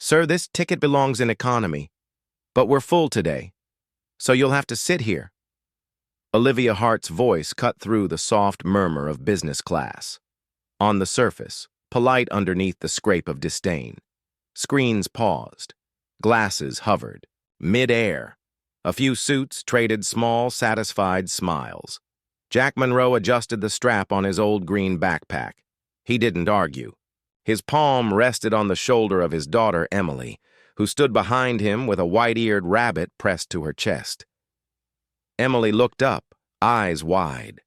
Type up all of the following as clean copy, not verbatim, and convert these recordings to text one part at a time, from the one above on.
"Sir, this ticket belongs in economy, but we're full today, so you'll have to sit here." Olivia Hart's voice cut through the soft murmur of business class. On the surface, polite underneath the scrape of disdain. Screens paused. Glasses hovered. Mid-air. A few suits traded small, satisfied smiles. Jack Monroe adjusted the strap on his old green backpack. He didn't argue. His palm rested on the shoulder of his daughter, Emily, who stood behind him with a white-eared rabbit pressed to her chest. Emily looked up, eyes wide.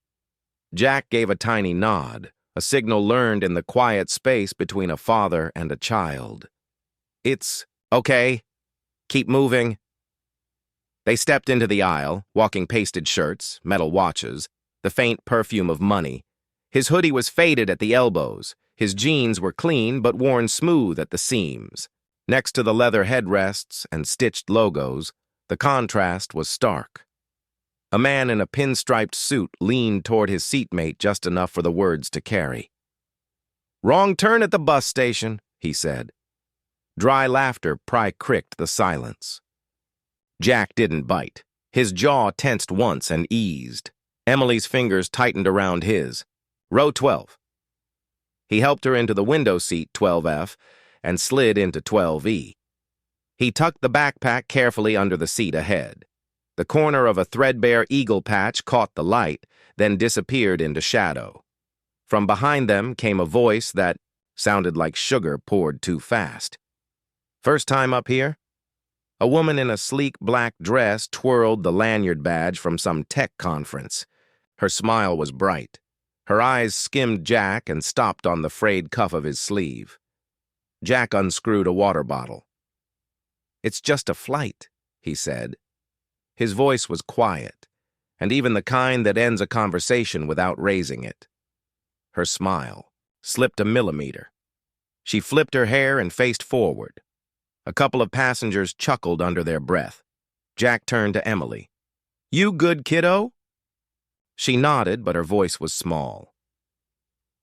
Jack gave a tiny nod, a signal learned in the quiet space between a father and a child. "It's okay. Keep moving." They stepped into the aisle, walking pasted shirts, metal watches, the faint perfume of money. His hoodie was faded at the elbows. His jeans were clean but worn smooth at the seams. Next to the leather headrests and stitched logos, the contrast was stark. A man in a pinstriped suit leaned toward his seatmate just enough for the words to carry. "Wrong turn at the bus station," he said. Dry laughter cricked the silence. Jack didn't bite. His jaw tensed once and eased. Emily's fingers tightened around his. "Row 12. He helped her into the window seat 12F and slid into 12E. He tucked the backpack carefully under the seat ahead. The corner of a threadbare eagle patch caught the light, then disappeared into shadow. From behind them came a voice that sounded like sugar poured too fast. "First time up here?" A woman in a sleek black dress twirled the lanyard badge from some tech conference. Her smile was bright. Her eyes skimmed Jack and stopped on the frayed cuff of his sleeve. Jack unscrewed a water bottle. "It's just a flight," he said. His voice was quiet, and even the kind that ends a conversation without raising it. Her smile slipped a millimeter. She flipped her hair and faced forward. A couple of passengers chuckled under their breath. Jack turned to Emily. "You good, kiddo?" She nodded, but her voice was small.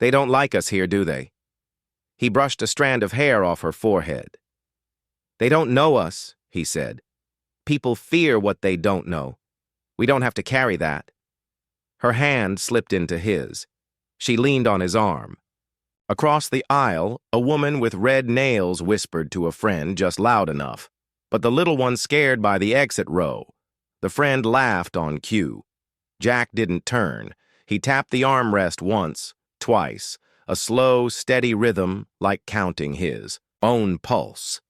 "They don't like us here, do they?" He brushed a strand of hair off her forehead. "They don't know us," he said. "People fear what they don't know. We don't have to carry that." Her hand slipped into his. She leaned on his arm. Across the aisle, a woman with red nails whispered to a friend just loud enough, but the little one scared by the exit row. The friend laughed on cue. Jack didn't turn. He tapped the armrest once, twice, a slow, steady rhythm like counting his own pulse.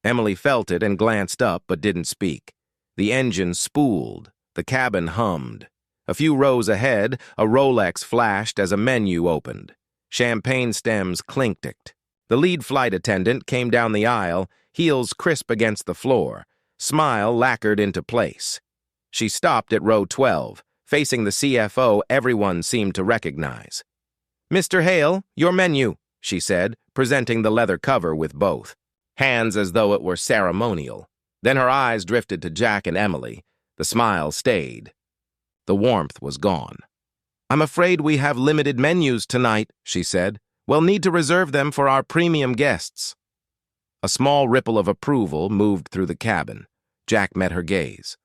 Emily felt it and glanced up but didn't speak. The engine spooled. The cabin hummed. A few rows ahead, a Rolex flashed as a menu opened. Champagne stems clinked. The lead flight attendant came down the aisle, heels crisp against the floor, smile lacquered into place. She stopped at row 12, facing the CFO everyone seemed to recognize. "Mr. Hale, your menu," she said, presenting the leather cover with both, hands as though it were ceremonial. Then her eyes drifted to Jack and Emily. The smile stayed. The warmth was gone. "I'm afraid we have limited menus tonight," she said. "We'll need to reserve them for our premium guests." A small ripple of approval moved through the cabin. Jack met her gaze.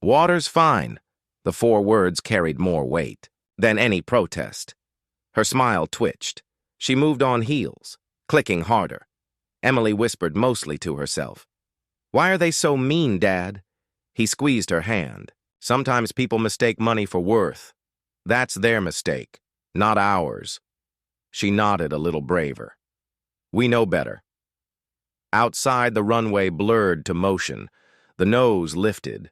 "Water's fine." The 4 words carried more weight than any protest. Her smile twitched. She moved on heels, clicking harder. Emily whispered mostly to herself. "Why are they so mean, Dad?" He squeezed her hand. "Sometimes people mistake money for worth. That's their mistake, not ours." She nodded a little braver. "We know better." Outside, the runway blurred to motion. The nose lifted.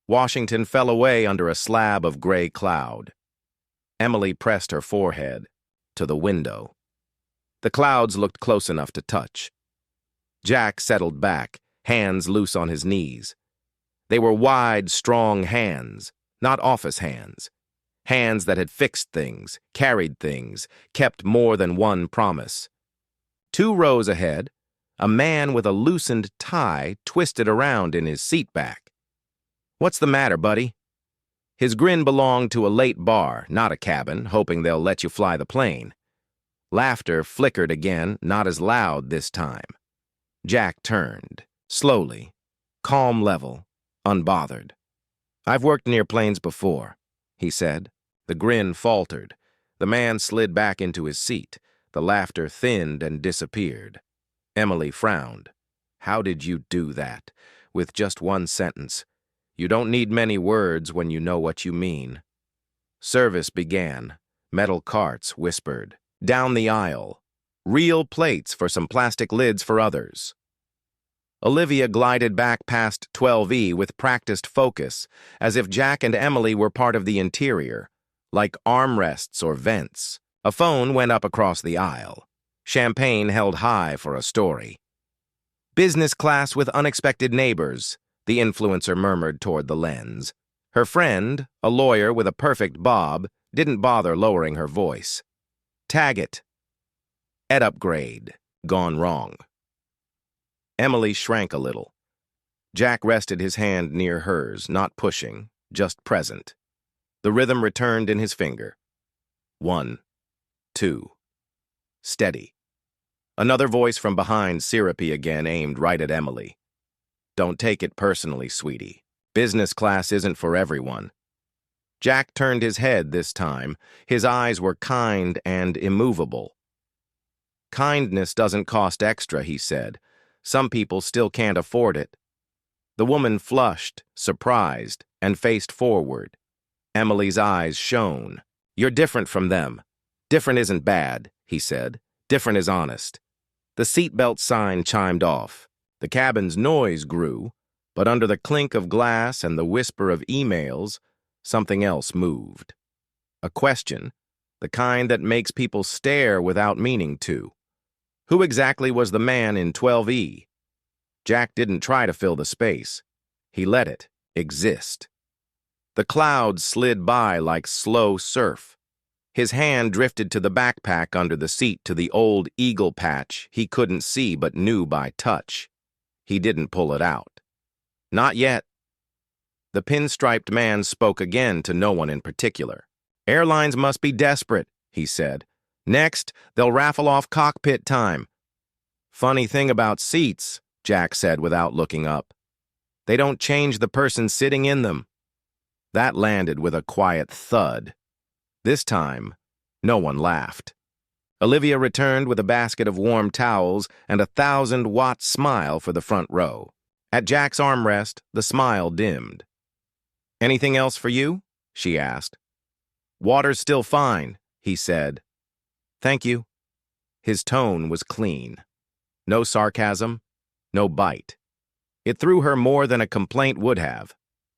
Washington fell away under a slab of gray cloud. Emily pressed her forehead to the window. The clouds looked close enough to touch. Jack settled back, hands loose on his knees. They were wide, strong hands, not office hands. Hands that had fixed things, carried things, kept more than one promise. 2 rows ahead, a man with a loosened tie twisted around in his seat back. "What's the matter, buddy?" His grin belonged to a late bar, not a cabin, hoping they'll let you fly the plane. Laughter flickered again, not as loud this time. Jack turned, slowly, calm level, unbothered. "I've worked near planes before," he said. The grin faltered. The man slid back into his seat. The laughter thinned and disappeared. Emily frowned. "How did you do that? With just one sentence. You don't need many words when you know what you mean." Service began. Metal carts whispered. Down the aisle. Real plates for some plastic lids for others. Olivia glided back past 12E with practiced focus, as if Jack and Emily were part of the interior, like armrests or vents. A phone went up across the aisle. Champagne held high for a story. "Business class with unexpected neighbors," the influencer murmured toward the lens. Her friend, a lawyer with a perfect bob, didn't bother lowering her voice. "Tag it. Ed upgrade. Gone wrong." Emily shrank a little. Jack rested his hand near hers, not pushing, just present. The rhythm returned in his finger. 1, 2. Steady. Another voice from behind, syrupy again, aimed right at Emily. "Don't take it personally, sweetie. Business class isn't for everyone." Jack turned his head this time. His eyes were kind and immovable. "Kindness doesn't cost extra," he said. "Some people still can't afford it." The woman flushed, surprised, and faced forward. Emily's eyes shone. "You're different from them." "Different isn't bad," he said. "Different is honest." The seatbelt sign chimed off. The cabin's noise grew, but under the clink of glass and the whisper of emails, something else moved. A question, the kind that makes people stare without meaning to. Who exactly was the man in 12E? Jack didn't try to fill the space. He let it exist. The clouds slid by like slow surf. His hand drifted to the backpack under the seat, to the old eagle patch he couldn't see but knew by touch. He didn't pull it out. "Not yet." The pinstriped man spoke again to no one in particular. "Airlines must be desperate," he said. "Next, they'll raffle off cockpit time." "Funny thing about seats," Jack said without looking up. "They don't change the person sitting in them." That landed with a quiet thud. This time, no one laughed. Olivia returned with a basket of warm towels and a 1,000-watt smile for the front row. At Jack's armrest, the smile dimmed. "Anything else for you?" she asked. "Water's still fine," he said. "Thank you." His tone was clean. No sarcasm, no bite. It threw her more than a complaint would have.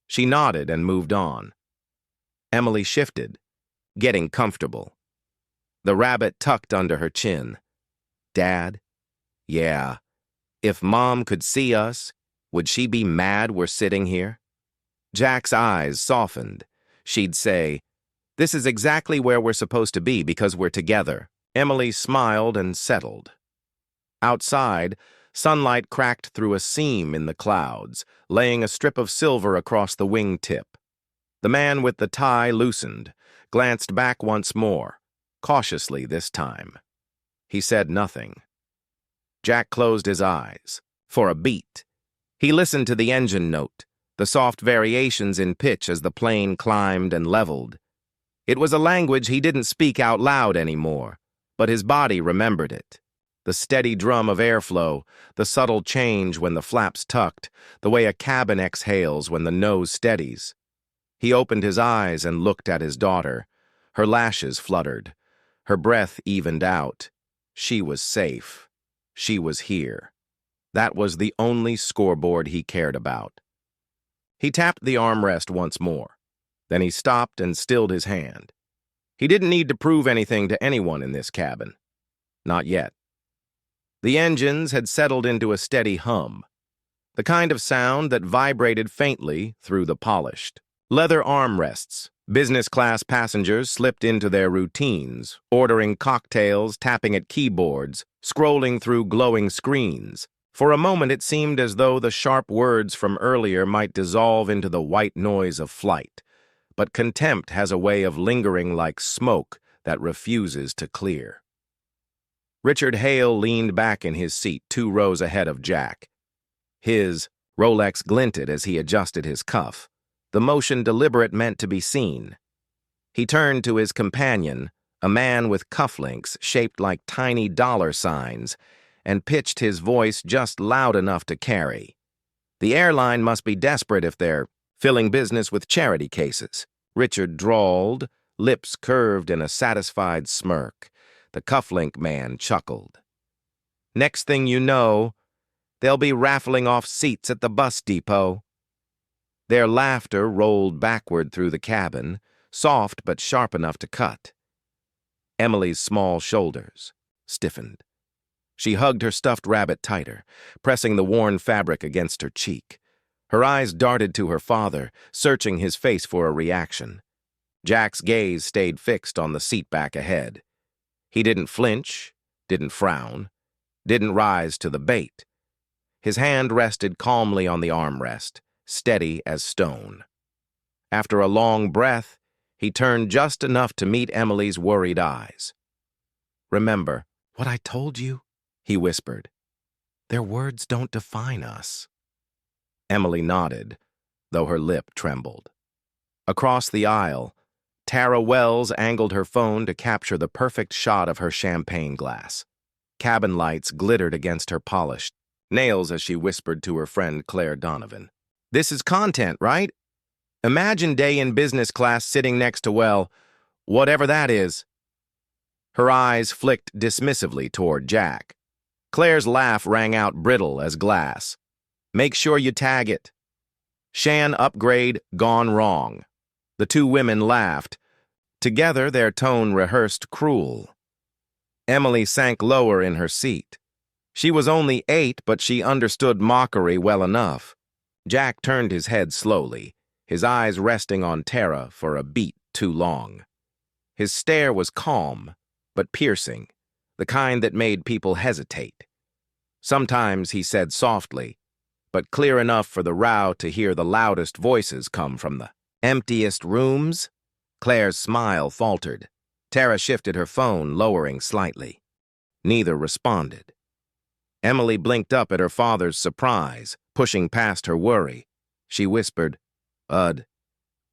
She nodded and moved on. Emily shifted, getting comfortable. The rabbit tucked under her chin. "Dad? Yeah. If Mom could see us, would she be mad we're sitting here?" Jack's eyes softened. She'd say, "This is exactly where we're supposed to be because we're together." Emily smiled and settled. Outside, sunlight cracked through a seam in the clouds, laying a strip of silver across the wingtip. The man with the tie loosened, glanced back once more, cautiously this time. He said nothing. Jack closed his eyes. For a beat. He listened to the engine note, the soft variations in pitch as the plane climbed and leveled. It was a language he didn't speak out loud anymore, but his body remembered it. The steady drum of airflow, the subtle change when the flaps tucked, the way a cabin exhales when the nose steadies. He opened his eyes and looked at his daughter. Her lashes fluttered. Her breath evened out. She was safe. She was here. That was the only scoreboard he cared about. He tapped the armrest once more. Then he stopped and stilled his hand. He didn't need to prove anything to anyone in this cabin. Not yet. The engines had settled into a steady hum, the kind of sound that vibrated faintly through the polished leather armrests. Business class passengers slipped into their routines, ordering cocktails, tapping at keyboards, scrolling through glowing screens. For a moment it seemed as though the sharp words from earlier might dissolve into the white noise of flight. But contempt has a way of lingering like smoke that refuses to clear. Richard Hale leaned back in his seat 2 rows ahead of Jack. His Rolex glinted as he adjusted his cuff, the motion deliberate meant to be seen. He turned to his companion, a man with cufflinks shaped like tiny dollar signs, and pitched his voice just loud enough to carry. The airline must be desperate if they're filling business with charity cases. Richard drawled, lips curved in a satisfied smirk. The cufflink man chuckled. Next thing you know, they'll be raffling off seats at the bus depot. Their laughter rolled backward through the cabin, soft but sharp enough to cut. Emily's small shoulders stiffened. She hugged her stuffed rabbit tighter, pressing the worn fabric against her cheek. Her eyes darted to her father, searching his face for a reaction. Jack's gaze stayed fixed on the seat back ahead. He didn't flinch, didn't frown, didn't rise to the bait. His hand rested calmly on the armrest, steady as stone. After a long breath, he turned just enough to meet Emily's worried eyes. "Remember what I told you?" he whispered. "Their words don't define us." Emily nodded, though her lip trembled. Across the aisle, Tara Wells angled her phone to capture the perfect shot of her champagne glass. Cabin lights glittered against her polished nails as she whispered to her friend Claire Donovan. "This is content, right? Imagine day in business class sitting next to, well, whatever that is." Her eyes flicked dismissively toward Jack. Claire's laugh rang out brittle as glass. "Make sure you tag it. Shan upgrade gone wrong." The 2 women laughed. Together, their tone rehearsed cruel. Emily sank lower in her seat. She was only 8, but she understood mockery well enough. Jack turned his head slowly, his eyes resting on Tara for a beat too long. His stare was calm, but piercing, the kind that made people hesitate. Sometimes he said softly, but clear enough for the row to hear the loudest voices come from the emptiest rooms. Claire's smile faltered. Tara shifted her phone, lowering slightly. Neither responded. Emily blinked up at her father's surprise, pushing past her worry. She whispered, "Bud,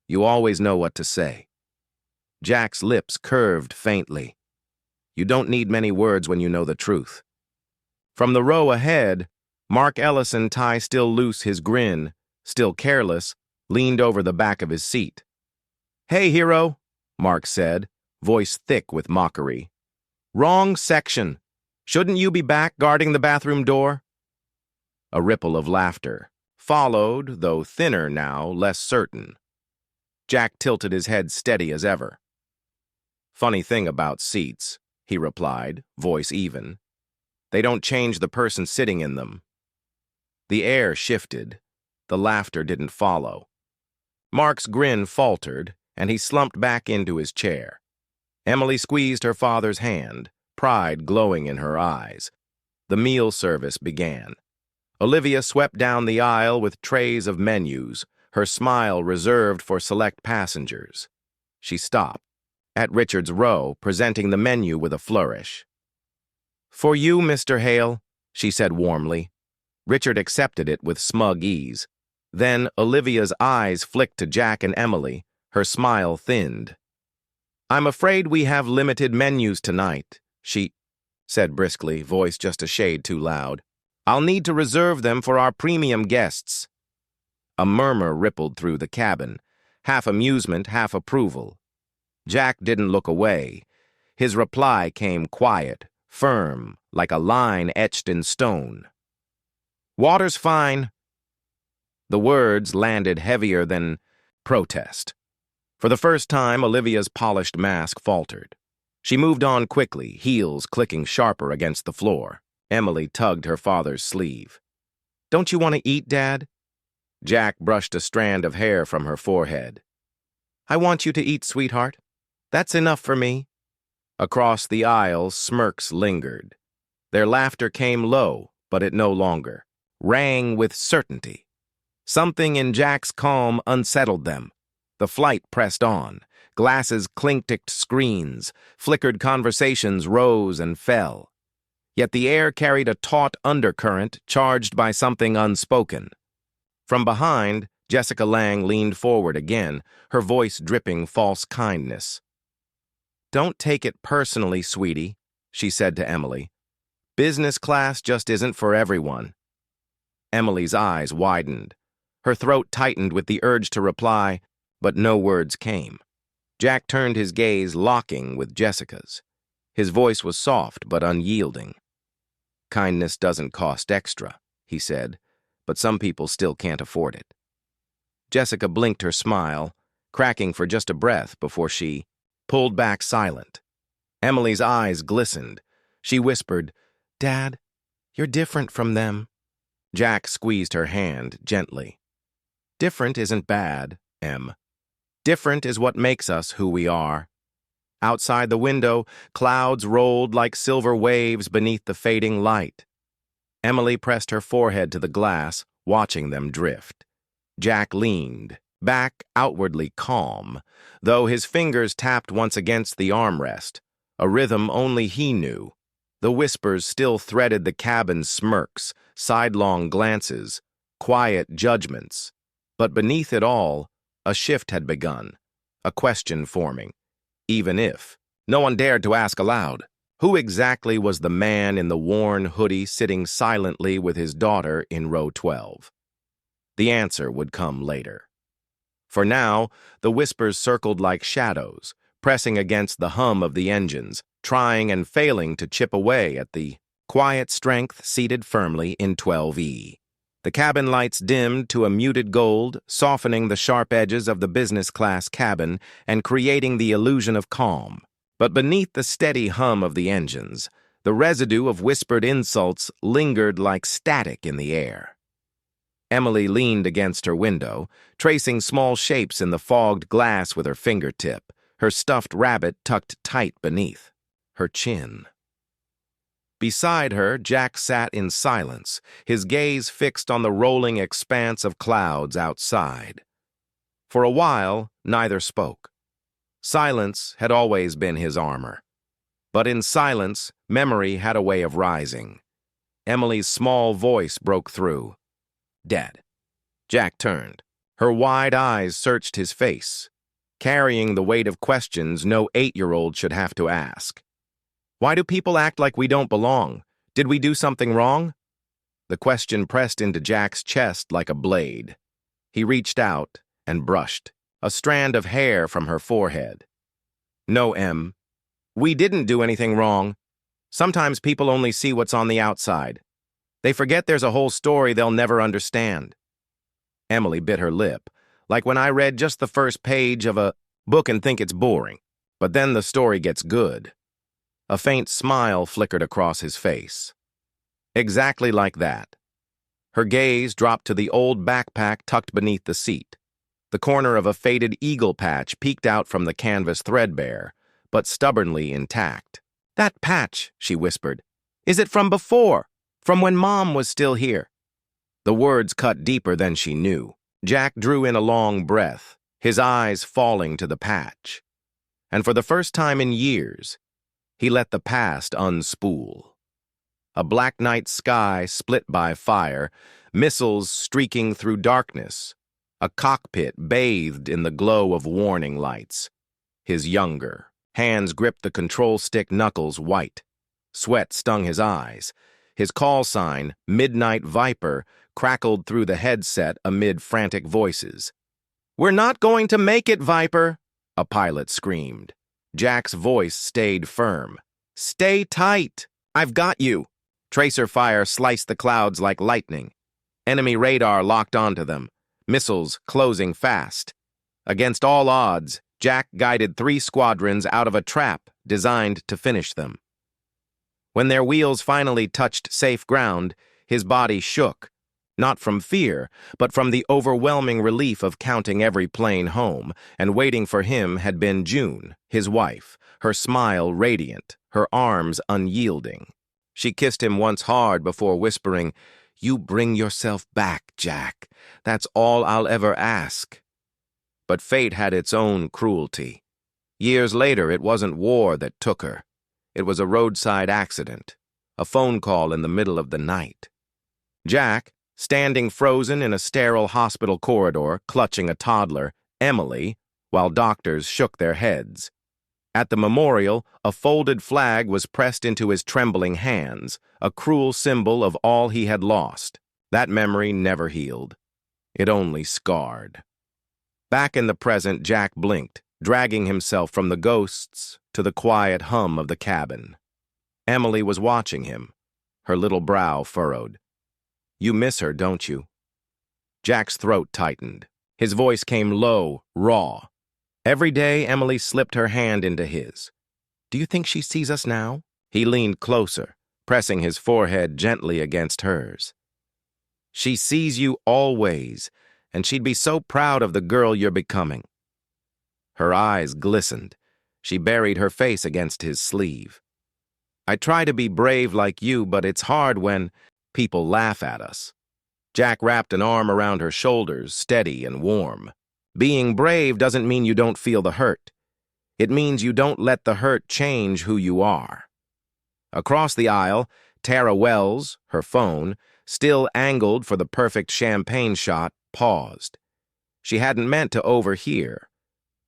you always know what to say." Jack's lips curved faintly. "You don't need many words when you know the truth." From the row ahead, Mark Ellison, tie still loose, his grin, still careless, leaned over the back of his seat. "Hey, hero," Mark said, voice thick with mockery. "Wrong section. Shouldn't you be back guarding the bathroom door?" A ripple of laughter followed, though thinner now, less certain. Jack tilted his head steady as ever. "Funny thing about seats," he replied, voice even. "They don't change the person sitting in them." The air shifted. The laughter didn't follow. Mark's grin faltered, and he slumped back into his chair. Emily squeezed her father's hand, pride glowing in her eyes. The meal service began. Olivia swept down the aisle with trays of menus, her smile reserved for select passengers. She stopped at Richard's row, presenting the menu with a flourish. "For you, Mr. Hale," she said warmly. Richard accepted it with smug ease. Then Olivia's eyes flicked to Jack and Emily, her smile thinned. "I'm afraid we have limited menus tonight," she said briskly, voice just a shade too loud. "I'll need to reserve them for our premium guests." A murmur rippled through the cabin, half amusement, half approval. Jack didn't look away. His reply came quiet, firm, like a line etched in stone. "Water's fine." The words landed heavier than protest. For the first time, Olivia's polished mask faltered. She moved on quickly, heels clicking sharper against the floor. Emily tugged her father's sleeve. "Don't you want to eat, Dad?" Jack brushed a strand of hair from her forehead. "I want you to eat, sweetheart. That's enough for me." Across the aisle, smirks lingered. Their laughter came low, but it no longer rang with certainty. Something in Jack's calm unsettled them. The flight pressed on. Glasses clinked at screens. Flickered conversations rose and fell. Yet the air carried a taut undercurrent charged by something unspoken. From behind, Jessica Lange leaned forward again, her voice dripping false kindness. "Don't take it personally, sweetie," she said to Emily. "Business class just isn't for everyone." Emily's eyes widened. Her throat tightened with the urge to reply, but no words came. Jack turned his gaze locking with Jessica's. His voice was soft but unyielding. "Kindness doesn't cost extra," he said, "but some people still can't afford it." Jessica blinked her smile, cracking for just a breath before she pulled back silent. Emily's eyes glistened. She whispered, "Dad, you're different from them." Jack squeezed her hand gently. "Different isn't bad, Em. Different is what makes us who we are." Outside the window, clouds rolled like silver waves beneath the fading light. Emily pressed her forehead to the glass, watching them drift. Jack leaned, back outwardly calm, though his fingers tapped once against the armrest, a rhythm only he knew. The whispers still threaded the cabin's smirks, sidelong glances, quiet judgments. But beneath it all, a shift had begun, a question forming. Even if no one dared to ask aloud, who exactly was the man in the worn hoodie sitting silently with his daughter in row 12? The answer would come later. For now, the whispers circled like shadows, pressing against the hum of the engines, trying and failing to chip away at the quiet strength seated firmly in 12E. The cabin lights dimmed to a muted gold, softening the sharp edges of the business-class cabin and creating the illusion of calm. But beneath the steady hum of the engines, the residue of whispered insults lingered like static in the air. Emily leaned against her window, tracing small shapes in the fogged glass with her fingertip, her stuffed rabbit tucked tight beneath her chin. Beside her, Jack sat in silence, his gaze fixed on the rolling expanse of clouds outside. For a while, neither spoke. Silence had always been his armor. But in silence, memory had a way of rising. Emily's small voice broke through. "Dad." Jack turned. Her wide eyes searched his face, carrying the weight of questions no 8-year-old should have to ask. "Why do people act like we don't belong? Did we do something wrong?" The question pressed into Jack's chest like a blade. He reached out and brushed a strand of hair from her forehead. "No, Em. We didn't do anything wrong. Sometimes people only see what's on the outside. They forget there's a whole story they'll never understand." Emily bit her lip, like when I read just the first page of a book and think it's boring, but then the story gets good. A faint smile flickered across his face. Exactly like that. Her gaze dropped to the old backpack tucked beneath the seat. The corner of a faded eagle patch peeked out from the canvas threadbare, but stubbornly intact. "That patch," she whispered. "Is it from before? From when Mom was still here?" The words cut deeper than she knew. Jack drew in a long breath, his eyes falling to the patch. And for the first time in years, he let the past unspool. A black night sky split by fire, missiles streaking through darkness, a cockpit bathed in the glow of warning lights. His younger hands gripped the control stick knuckles white. Sweat stung his eyes. His call sign, Midnight Viper, crackled through the headset amid frantic voices. "We're not going to make it, Viper," a pilot screamed. Jack's voice stayed firm. "Stay tight. I've got you." Tracer fire sliced the clouds like lightning. Enemy radar locked onto them, missiles closing fast. Against all odds, Jack guided 3 squadrons out of a trap designed to finish them. When their wheels finally touched safe ground, his body shook, not from fear, but from the overwhelming relief of counting every plane home, and waiting for him had been June, his wife, her smile radiant, her arms unyielding. She kissed him once hard before whispering, "You bring yourself back, Jack. That's all I'll ever ask." But fate had its own cruelty. Years later, it wasn't war that took her. It was a roadside accident, A phone call in the middle of the night. Jack, standing frozen in a sterile hospital corridor, clutching a toddler, Emily, while doctors shook their heads. At the memorial, a folded flag was pressed into his trembling hands, a cruel symbol of all he had lost. That memory never healed. It only scarred. Back in the present, Jack blinked, dragging himself from the ghosts to the quiet hum of the cabin. Emily was watching him, her little brow furrowed. "You miss her, don't you?" Jack's throat tightened. His voice came low, raw. Every day, Emily slipped her hand into his. "Do you think she sees us now?" He leaned closer, pressing his forehead gently against hers. "She sees you always, and she'd be so proud of the girl you're becoming." Her eyes glistened. She buried her face against his sleeve. "I try to be brave like you, but it's hard when people laugh at us." Jack wrapped an arm around her shoulders, steady and warm. "Being brave doesn't mean you don't feel the hurt. It means you don't let the hurt change who you are." Across the aisle, Tara Wells, her phone, still angled for the perfect champagne shot, paused. She hadn't meant to overhear,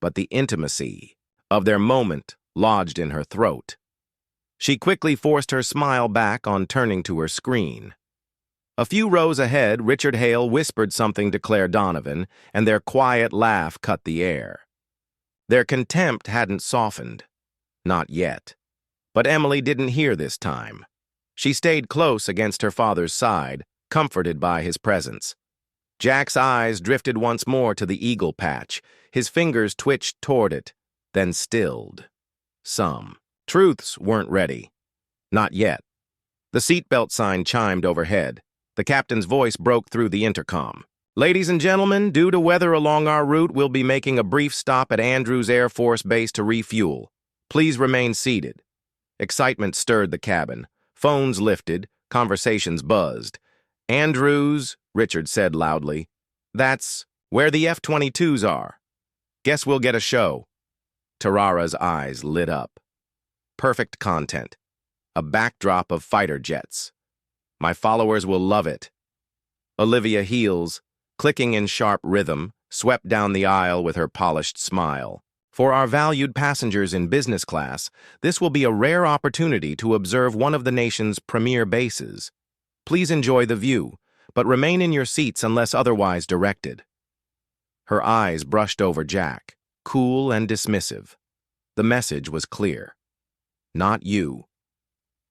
but the intimacy of their moment lodged in her throat. She quickly forced her smile back on turning to her screen. A few rows ahead, Richard Hale whispered something to Claire Donovan, and their quiet laugh cut the air. Their contempt hadn't softened. Not yet. But Emily didn't hear this time. She stayed close against her father's side, comforted by his presence. Jack's eyes drifted once more to the eagle patch. His fingers twitched toward it, then stilled. Some truths weren't ready. Not yet. The seatbelt sign chimed overhead. The captain's voice broke through the intercom. "Ladies and gentlemen, due to weather along our route, we'll be making a brief stop at Andrews Air Force Base to refuel. Please remain seated." Excitement stirred the cabin. Phones lifted, conversations buzzed. "Andrews," Richard said loudly. "That's where the F-22s are. Guess we'll get a show." Tarara's eyes lit up. Perfect content. A backdrop of fighter jets. "My followers will love it." Olivia Heels, clicking in sharp rhythm, swept down the aisle with her polished smile. "For our valued passengers in business class, this will be a rare opportunity to observe one of the nation's premier bases. Please enjoy the view, but remain in your seats unless otherwise directed." Her eyes brushed over Jack, cool and dismissive. The message was clear. "Not you."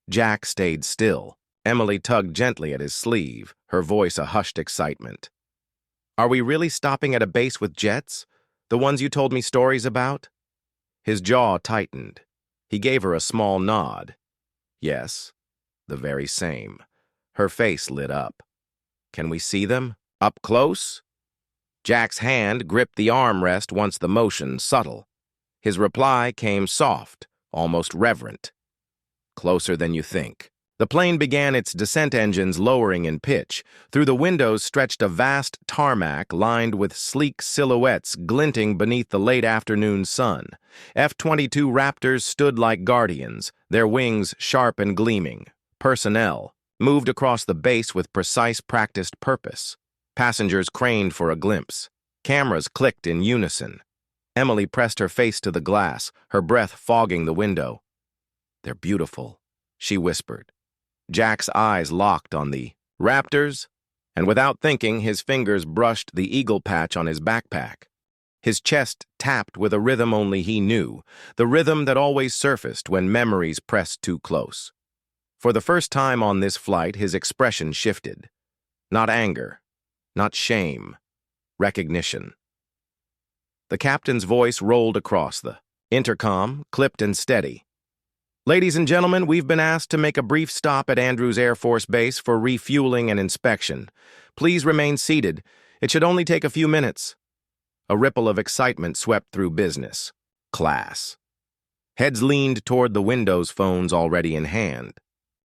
Jack stayed still. Emily tugged gently at his sleeve, her voice a hushed excitement. "Are we really stopping at a base with jets? The ones you told me stories about?" His jaw tightened. He gave her a small nod. "Yes, the very same." Her face lit up. "Can we see them? Up close?" Jack's hand gripped the armrest once the motion subtle. His reply came soft, almost reverent. "Closer than you think." The plane began its descent engines lowering in pitch. Through the windows stretched a vast tarmac lined with sleek silhouettes glinting beneath the late afternoon sun. F-22 Raptors stood like guardians, their wings sharp and gleaming. Personnel moved across the base with precise, practiced purpose. Passengers craned for a glimpse. Cameras clicked in unison. Emily pressed her face to the glass, her breath fogging the window. "They're beautiful," she whispered. Jack's eyes locked on the Raptors, and without thinking, his fingers brushed the eagle patch on his backpack. His chest tapped with a rhythm only he knew, the rhythm that always surfaced when memories pressed too close. For the first time on this flight, his expression shifted. Not anger, not shame, recognition. The captain's voice rolled across the intercom, clipped and steady. "Ladies and gentlemen, we've been asked to make a brief stop at Andrews Air Force Base for refueling and inspection. Please remain seated. It should only take a few minutes." A ripple of excitement swept through business class. Heads leaned toward the windows, phones already in hand.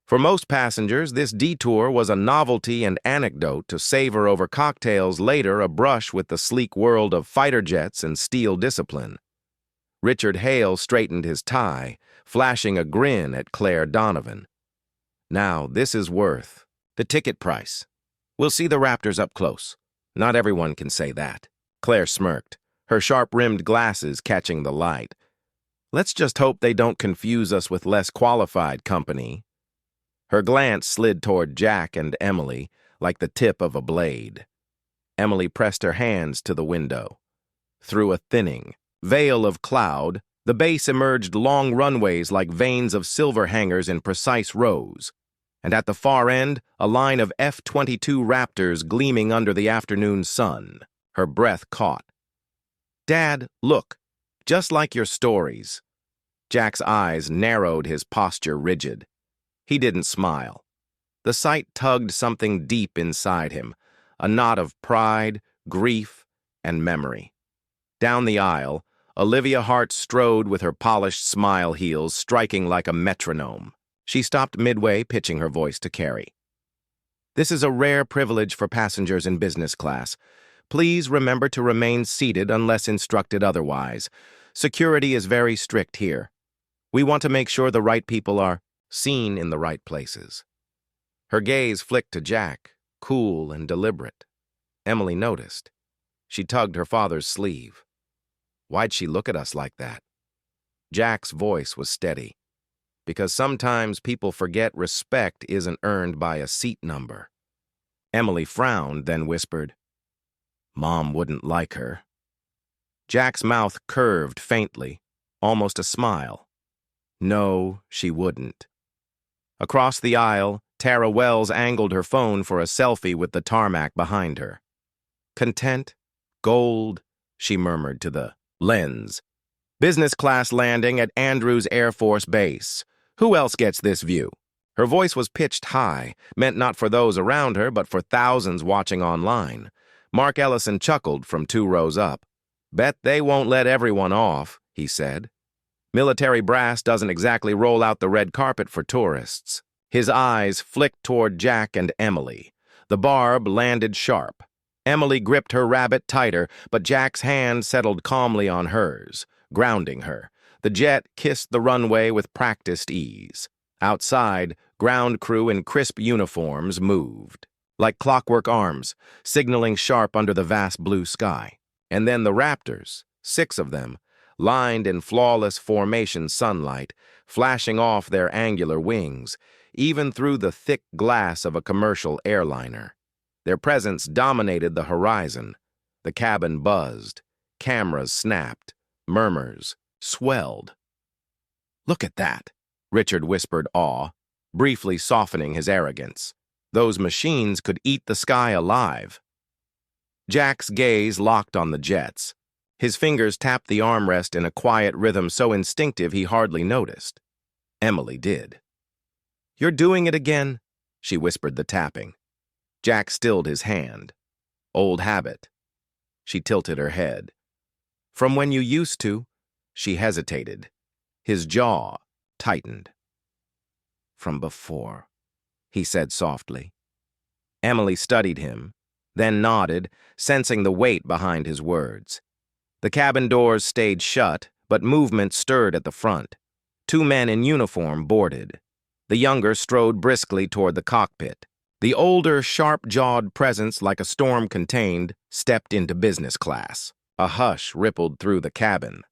For most passengers, this detour was a novelty and anecdote to savor over cocktails, later a brush with the sleek world of fighter jets and steel discipline. Richard Hale straightened his tie, flashing a grin at Claire Donovan. Now, this is worth the ticket price. We'll see the Raptors up close. Not everyone can say that. Claire smirked, her sharp-rimmed glasses catching the light. Let's just hope they don't confuse us with less qualified company. Her glance slid toward Jack and Emily like the tip of a blade. Emily pressed her hands to the window. Through a thinning veil of cloud, the base emerged long runways like veins of silver hangers in precise rows, and at the far end, a line of F-22 Raptors gleaming under the afternoon sun. Her breath caught. "Dad, look, just like your stories." Jack's eyes narrowed, his posture rigid. He didn't smile. The sight tugged something deep inside him, a knot of pride, grief, and memory. Down the aisle, Olivia Hart strode with her polished smile heels striking like a metronome. She stopped midway, pitching her voice to Carrie. "This is a rare privilege for passengers in business class. Please remember to remain seated unless instructed otherwise. Security is very strict here. We want to make sure the right people are seen in the right places." Her gaze flicked to Jack, cool and deliberate. Emily noticed. She tugged her father's sleeve. "Why'd she look at us like that?" Jack's voice was steady. "Because sometimes people forget respect isn't earned by a seat number." Emily frowned, then whispered, "Mom wouldn't like her." Jack's mouth curved faintly, almost a smile. No, she wouldn't. Across the aisle, Tara Wells angled her phone for a selfie with the tarmac behind her. "Content, gold," she murmured to the lens. "Business class landing at Andrews Air Force Base. Who else gets this view?" Her voice was pitched high, meant not for those around her, but for thousands watching online. Mark Ellison chuckled from 2 rows up. "Bet they won't let everyone off," he said. "Military brass doesn't exactly roll out the red carpet for tourists." His eyes flicked toward Jack and Emily. The barb landed sharp. Emily gripped her rabbit tighter, but Jack's hand settled calmly on hers, grounding her. The jet kissed the runway with practiced ease. Outside, ground crew in crisp uniforms moved, like clockwork arms, signaling sharp under the vast blue sky. And then the Raptors, 6 of them, lined in flawless formation sunlight, flashing off their angular wings, even through the thick glass of a commercial airliner. Their presence dominated the horizon. The cabin buzzed. Cameras snapped. Murmurs swelled. "Look at that," Richard whispered, awe, briefly softening his arrogance. "Those machines could eat the sky alive." Jack's gaze locked on the jets. His fingers tapped the armrest in a quiet rhythm so instinctive he hardly noticed. Emily did. "You're doing it again," she whispered the tapping. Jack stilled his hand. "Old habit." She tilted her head. "From when you used to?" She hesitated. His jaw tightened. "From before," he said softly. Emily studied him, then nodded, sensing the weight behind his words. The cabin doors stayed shut, but movement stirred at the front. 2 men in uniform boarded. The younger strode briskly toward the cockpit. The older, sharp-jawed presence, like a storm contained, stepped into business class. A hush rippled through the cabin.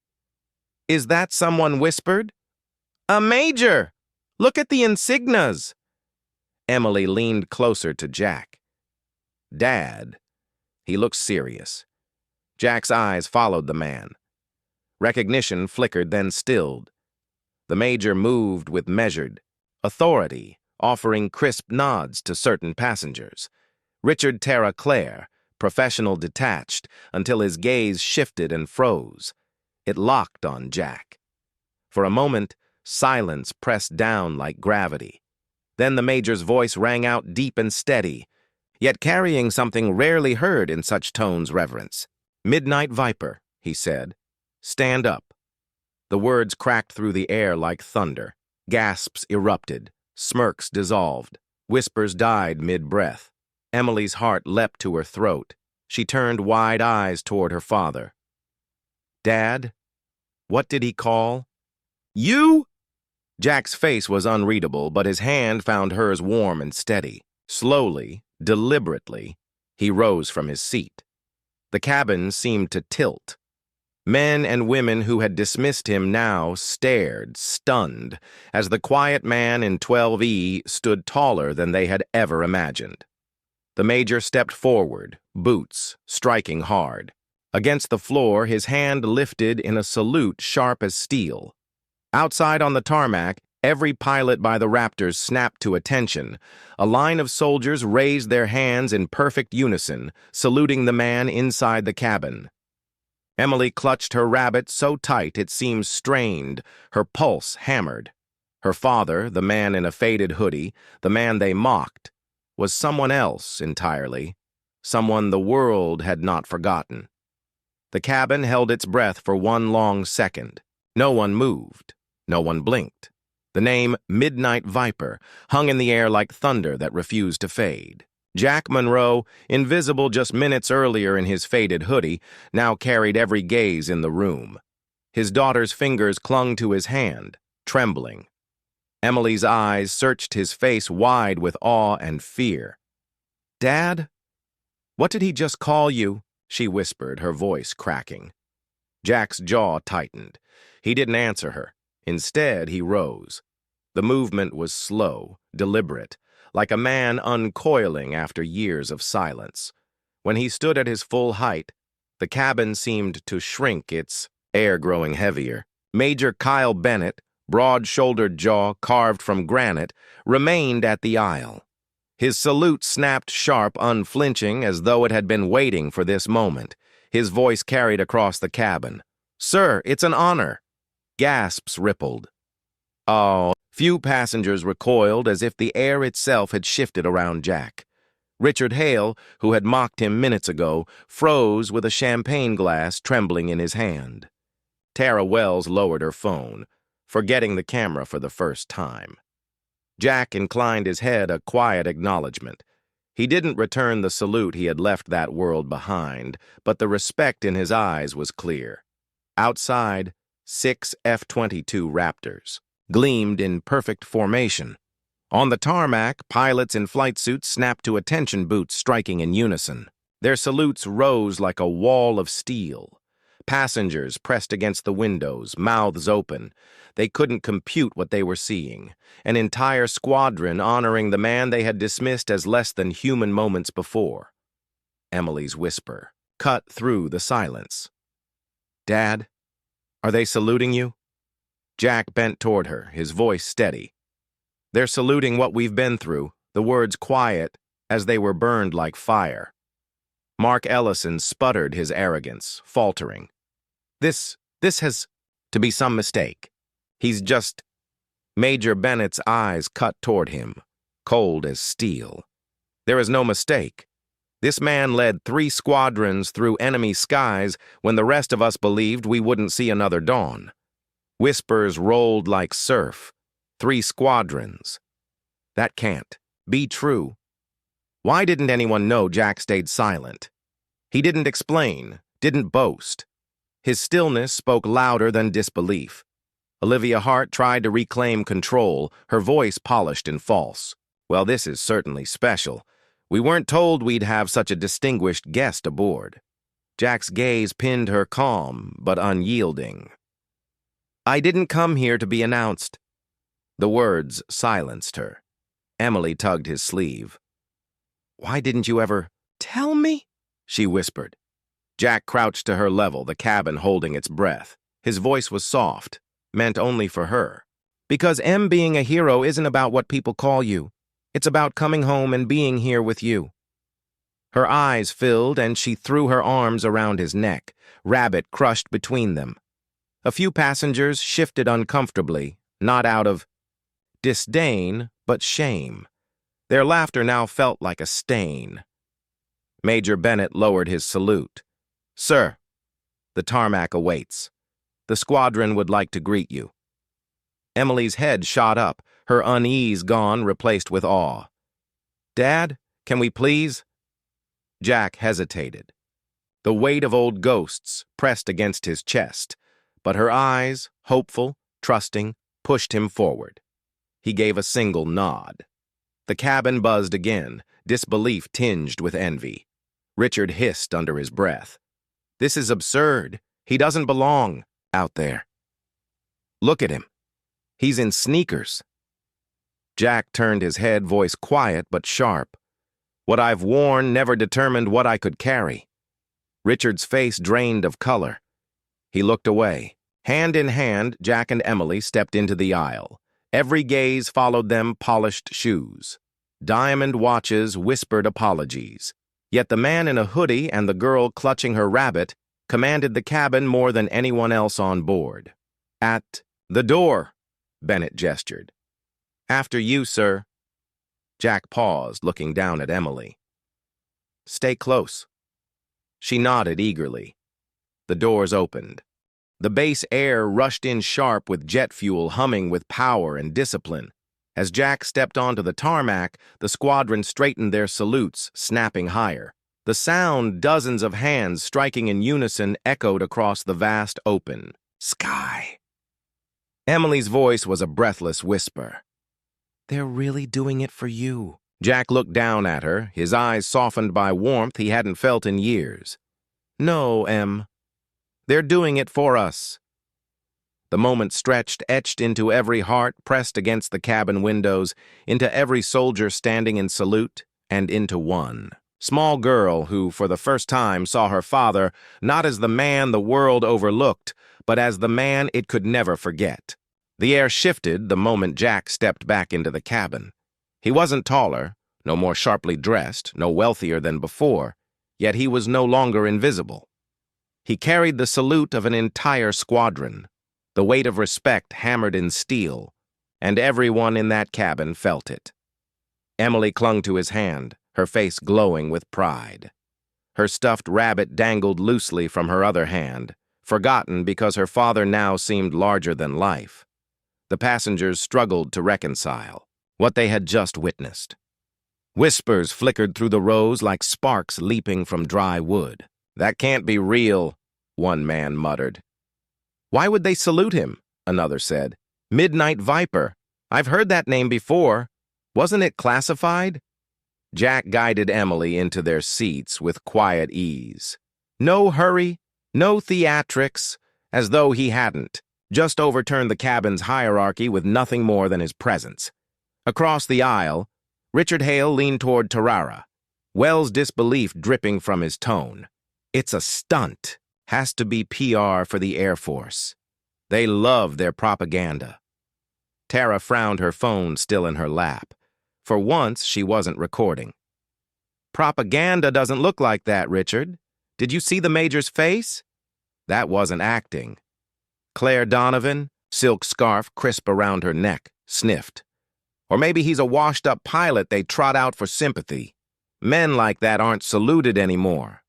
"Is that?" someone whispered. "A major! Look at the insignias!" Emily leaned closer to Jack. "Dad." He looked serious. Jack's eyes followed the man. Recognition flickered, then stilled. The major moved with measured authority, offering crisp nods to certain passengers. Richard Tara Clare, professional detached, until his gaze shifted and froze. It locked on Jack. For a moment, silence pressed down like gravity. Then the major's voice rang out deep and steady, yet carrying something rarely heard in such tones reverence. "Midnight Viper," he said. "Stand up." The words cracked through the air like thunder. Gasps erupted. Smirks dissolved. Whispers died mid-breath. Emily's heart leapt to her throat. She turned wide eyes toward her father. "Dad? What did he call?" "You?" Jack's face was unreadable, but his hand found hers warm and steady. Slowly, deliberately, he rose from his seat. The cabin seemed to tilt. Men and women who had dismissed him now stared, stunned, as the quiet man in 12E stood taller than they had ever imagined. The major stepped forward, boots striking hard. Against the floor, his hand lifted in a salute sharp as steel. Outside on the tarmac, every pilot by the Raptors snapped to attention. A line of soldiers raised their hands in perfect unison, saluting the man inside the cabin. Emily clutched her rabbit so tight it seemed strained, her pulse hammered. Her father, the man in a faded hoodie, the man they mocked, was someone else entirely, someone the world had not forgotten. The cabin held its breath for one long second. No one moved. No one blinked. The name Midnight Viper hung in the air like thunder that refused to fade. Jack Monroe, invisible just minutes earlier in his faded hoodie, now carried every gaze in the room. His daughter's fingers clung to his hand, trembling. Emily's eyes searched his face wide with awe and fear. "Dad? What did he just call you?" she whispered, her voice cracking. Jack's jaw tightened. He didn't answer her. Instead, he rose. The movement was slow, deliberate, like a man uncoiling after years of silence. When he stood at his full height, the cabin seemed to shrink, its air growing heavier. Major Kyle Bennett, broad-shouldered jaw carved from granite, remained at the aisle. His salute snapped sharp, unflinching, as though it had been waiting for this moment. His voice carried across the cabin. "Sir, it's an honor." Gasps rippled. Oh, few passengers recoiled as if the air itself had shifted around Jack. Richard Hale, who had mocked him minutes ago, froze with a champagne glass trembling in his hand. Tara Wells lowered her phone, forgetting the camera for the first time. Jack inclined his head, a quiet acknowledgement. He didn't return the salute he had left that world behind, but the respect in his eyes was clear. Outside, 6 F-22 Raptors gleamed in perfect formation. On the tarmac, pilots in flight suits snapped to attention, boots striking in unison. Their salutes rose like a wall of steel. Passengers pressed against the windows, mouths open. They couldn't compute what they were seeing. An entire squadron honoring the man they had dismissed as less than human moments before. Emily's whisper cut through the silence. "Dad, are they saluting you?" Jack bent toward her, his voice steady. "They're saluting what we've been through," the words quiet as they were burned like fire. Mark Ellison sputtered his arrogance, faltering. This has to be some mistake. He's just..." Major Bennett's eyes cut toward him, cold as steel. "There is no mistake. This man led 3 squadrons through enemy skies when the rest of us believed we wouldn't see another dawn. Whispers rolled like surf. 3 squadrons. That can't be true." Why didn't anyone know Jack stayed silent? He didn't explain, didn't boast. His stillness spoke louder than disbelief. Olivia Hart tried to reclaim control, her voice polished and false. "Well, this is certainly special. We weren't told we'd have such a distinguished guest aboard." Jack's gaze pinned her, calm but unyielding. "I didn't come here to be announced." The words silenced her. Emily tugged his sleeve. "Why didn't you ever tell me?" she whispered. Jack crouched to her level, the cabin holding its breath. His voice was soft, meant only for her. "Because being a hero isn't about what people call you. It's about coming home and being here with you." Her eyes filled and she threw her arms around his neck, rabbit crushed between them. A few passengers shifted uncomfortably, not out of disdain, but shame. Their laughter now felt like a stain. Major Bennett lowered his salute. "Sir, the tarmac awaits. The squadron would like to greet you." Emily's head shot up, her unease gone, replaced with awe. "Dad, can we please?" Jack hesitated. The weight of old ghosts pressed against his chest, but her eyes, hopeful, trusting, pushed him forward. He gave a single nod. The cabin buzzed again, disbelief tinged with envy. Richard hissed under his breath. "This is absurd. He doesn't belong out there. Look at him. He's in sneakers." Jack turned his head, voice quiet but sharp. "What I've worn never determined what I could carry." Richard's face drained of color. He looked away. Hand in hand, Jack and Emily stepped into the aisle. Every gaze followed them, polished shoes. Diamond watches whispered apologies. Yet the man in a hoodie and the girl clutching her rabbit commanded the cabin more than anyone else on board. "At the door," Bennett gestured. "After you, sir." Jack paused, looking down at Emily. "Stay close." She nodded eagerly. The doors opened. The base air rushed in sharp with jet fuel humming with power and discipline. As Jack stepped onto the tarmac, the squadron straightened their salutes, snapping higher. The sound, dozens of hands striking in unison, echoed across the vast open sky. Emily's voice was a breathless whisper. "They're really doing it for you." Jack looked down at her, his eyes softened by warmth he hadn't felt in years. "No, Em. They're doing it for us." The moment stretched, etched into every heart, pressed against the cabin windows, into every soldier standing in salute, and into one small girl who, for the first time, saw her father not as the man the world overlooked, but as the man it could never forget. The air shifted the moment Jack stepped back into the cabin. He wasn't taller, no more sharply dressed, no wealthier than before, yet he was no longer invisible. He carried the salute of an entire squadron, the weight of respect hammered in steel, and everyone in that cabin felt it. Emily clung to his hand, her face glowing with pride. Her stuffed rabbit dangled loosely from her other hand, forgotten because her father now seemed larger than life. The passengers struggled to reconcile what they had just witnessed. Whispers flickered through the rows like sparks leaping from dry wood. "That can't be real," one man muttered. "Why would they salute him?" another said. "Midnight Viper. I've heard that name before. Wasn't it classified?" Jack guided Emily into their seats with quiet ease. No hurry, no theatrics, as though he hadn't just overturned the cabin's hierarchy with nothing more than his presence. Across the aisle, Richard Hale leaned toward Tarara, Wells' disbelief dripping from his tone. "It's a stunt. Has to be PR for the Air Force. They love their propaganda." Tara frowned, her phone still in her lap. For once, she wasn't recording. "Propaganda doesn't look like that, Richard. Did you see the Major's face? That wasn't acting." Claire Donovan, silk scarf crisp around her neck, sniffed. "Or maybe he's a washed-up pilot they trot out for sympathy. Men like that aren't saluted anymore."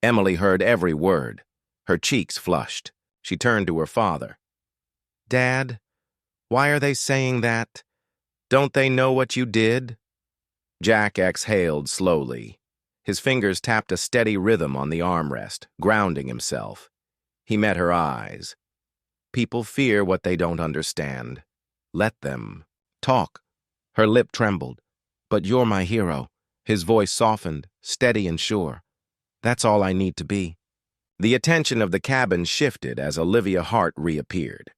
Emily heard every word. Her cheeks flushed. She turned to her father. "Dad, why are they saying that? Don't they know what you did?" Jack exhaled slowly. His fingers tapped a steady rhythm on the armrest, grounding himself. He met her eyes. "People fear what they don't understand. Let them talk." Her lip trembled. "But you're my hero." His voice softened, steady and sure. "That's all I need to be." The attention of the cabin shifted as Olivia Hart reappeared.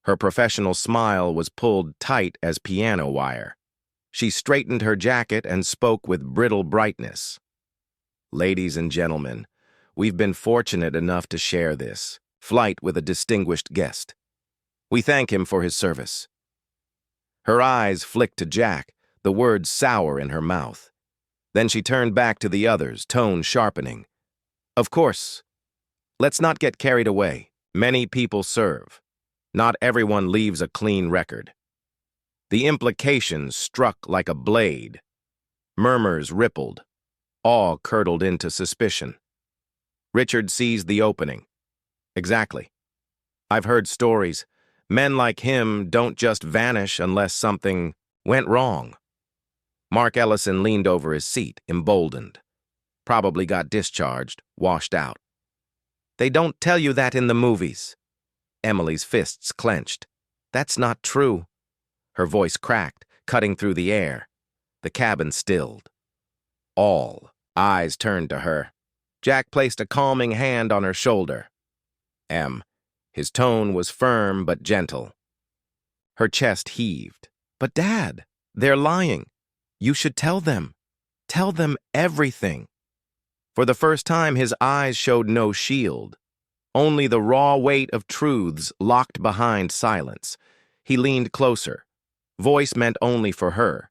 Her professional smile was pulled tight as piano wire. She straightened her jacket and spoke with brittle brightness. "Ladies and gentlemen, we've been fortunate enough to share this flight with a distinguished guest. We thank him for his service." Her eyes flicked to Jack, the words sour in her mouth. Then she turned back to the others, tone sharpening. "Of course, let's not get carried away. Many people serve. Not everyone leaves a clean record." The implications struck like a blade. Murmurs rippled. Awe curdled into suspicion. Richard seized the opening. "Exactly. I've heard stories. Men like him don't just vanish unless something went wrong." Mark Ellison leaned over his seat, emboldened. "Probably got discharged, washed out." "They don't tell you that in the movies." Emily's fists clenched. That's not true. Her voice cracked, cutting through the air. The cabin stilled. All eyes turned to her. Jack placed a calming hand on her shoulder. Em. His tone was firm but gentle. Her chest heaved. But Dad, they're lying. You should tell them. Tell them everything. For the first time, his eyes showed no shield. Only the raw weight of truths locked behind silence. He leaned closer. Voice meant only for her.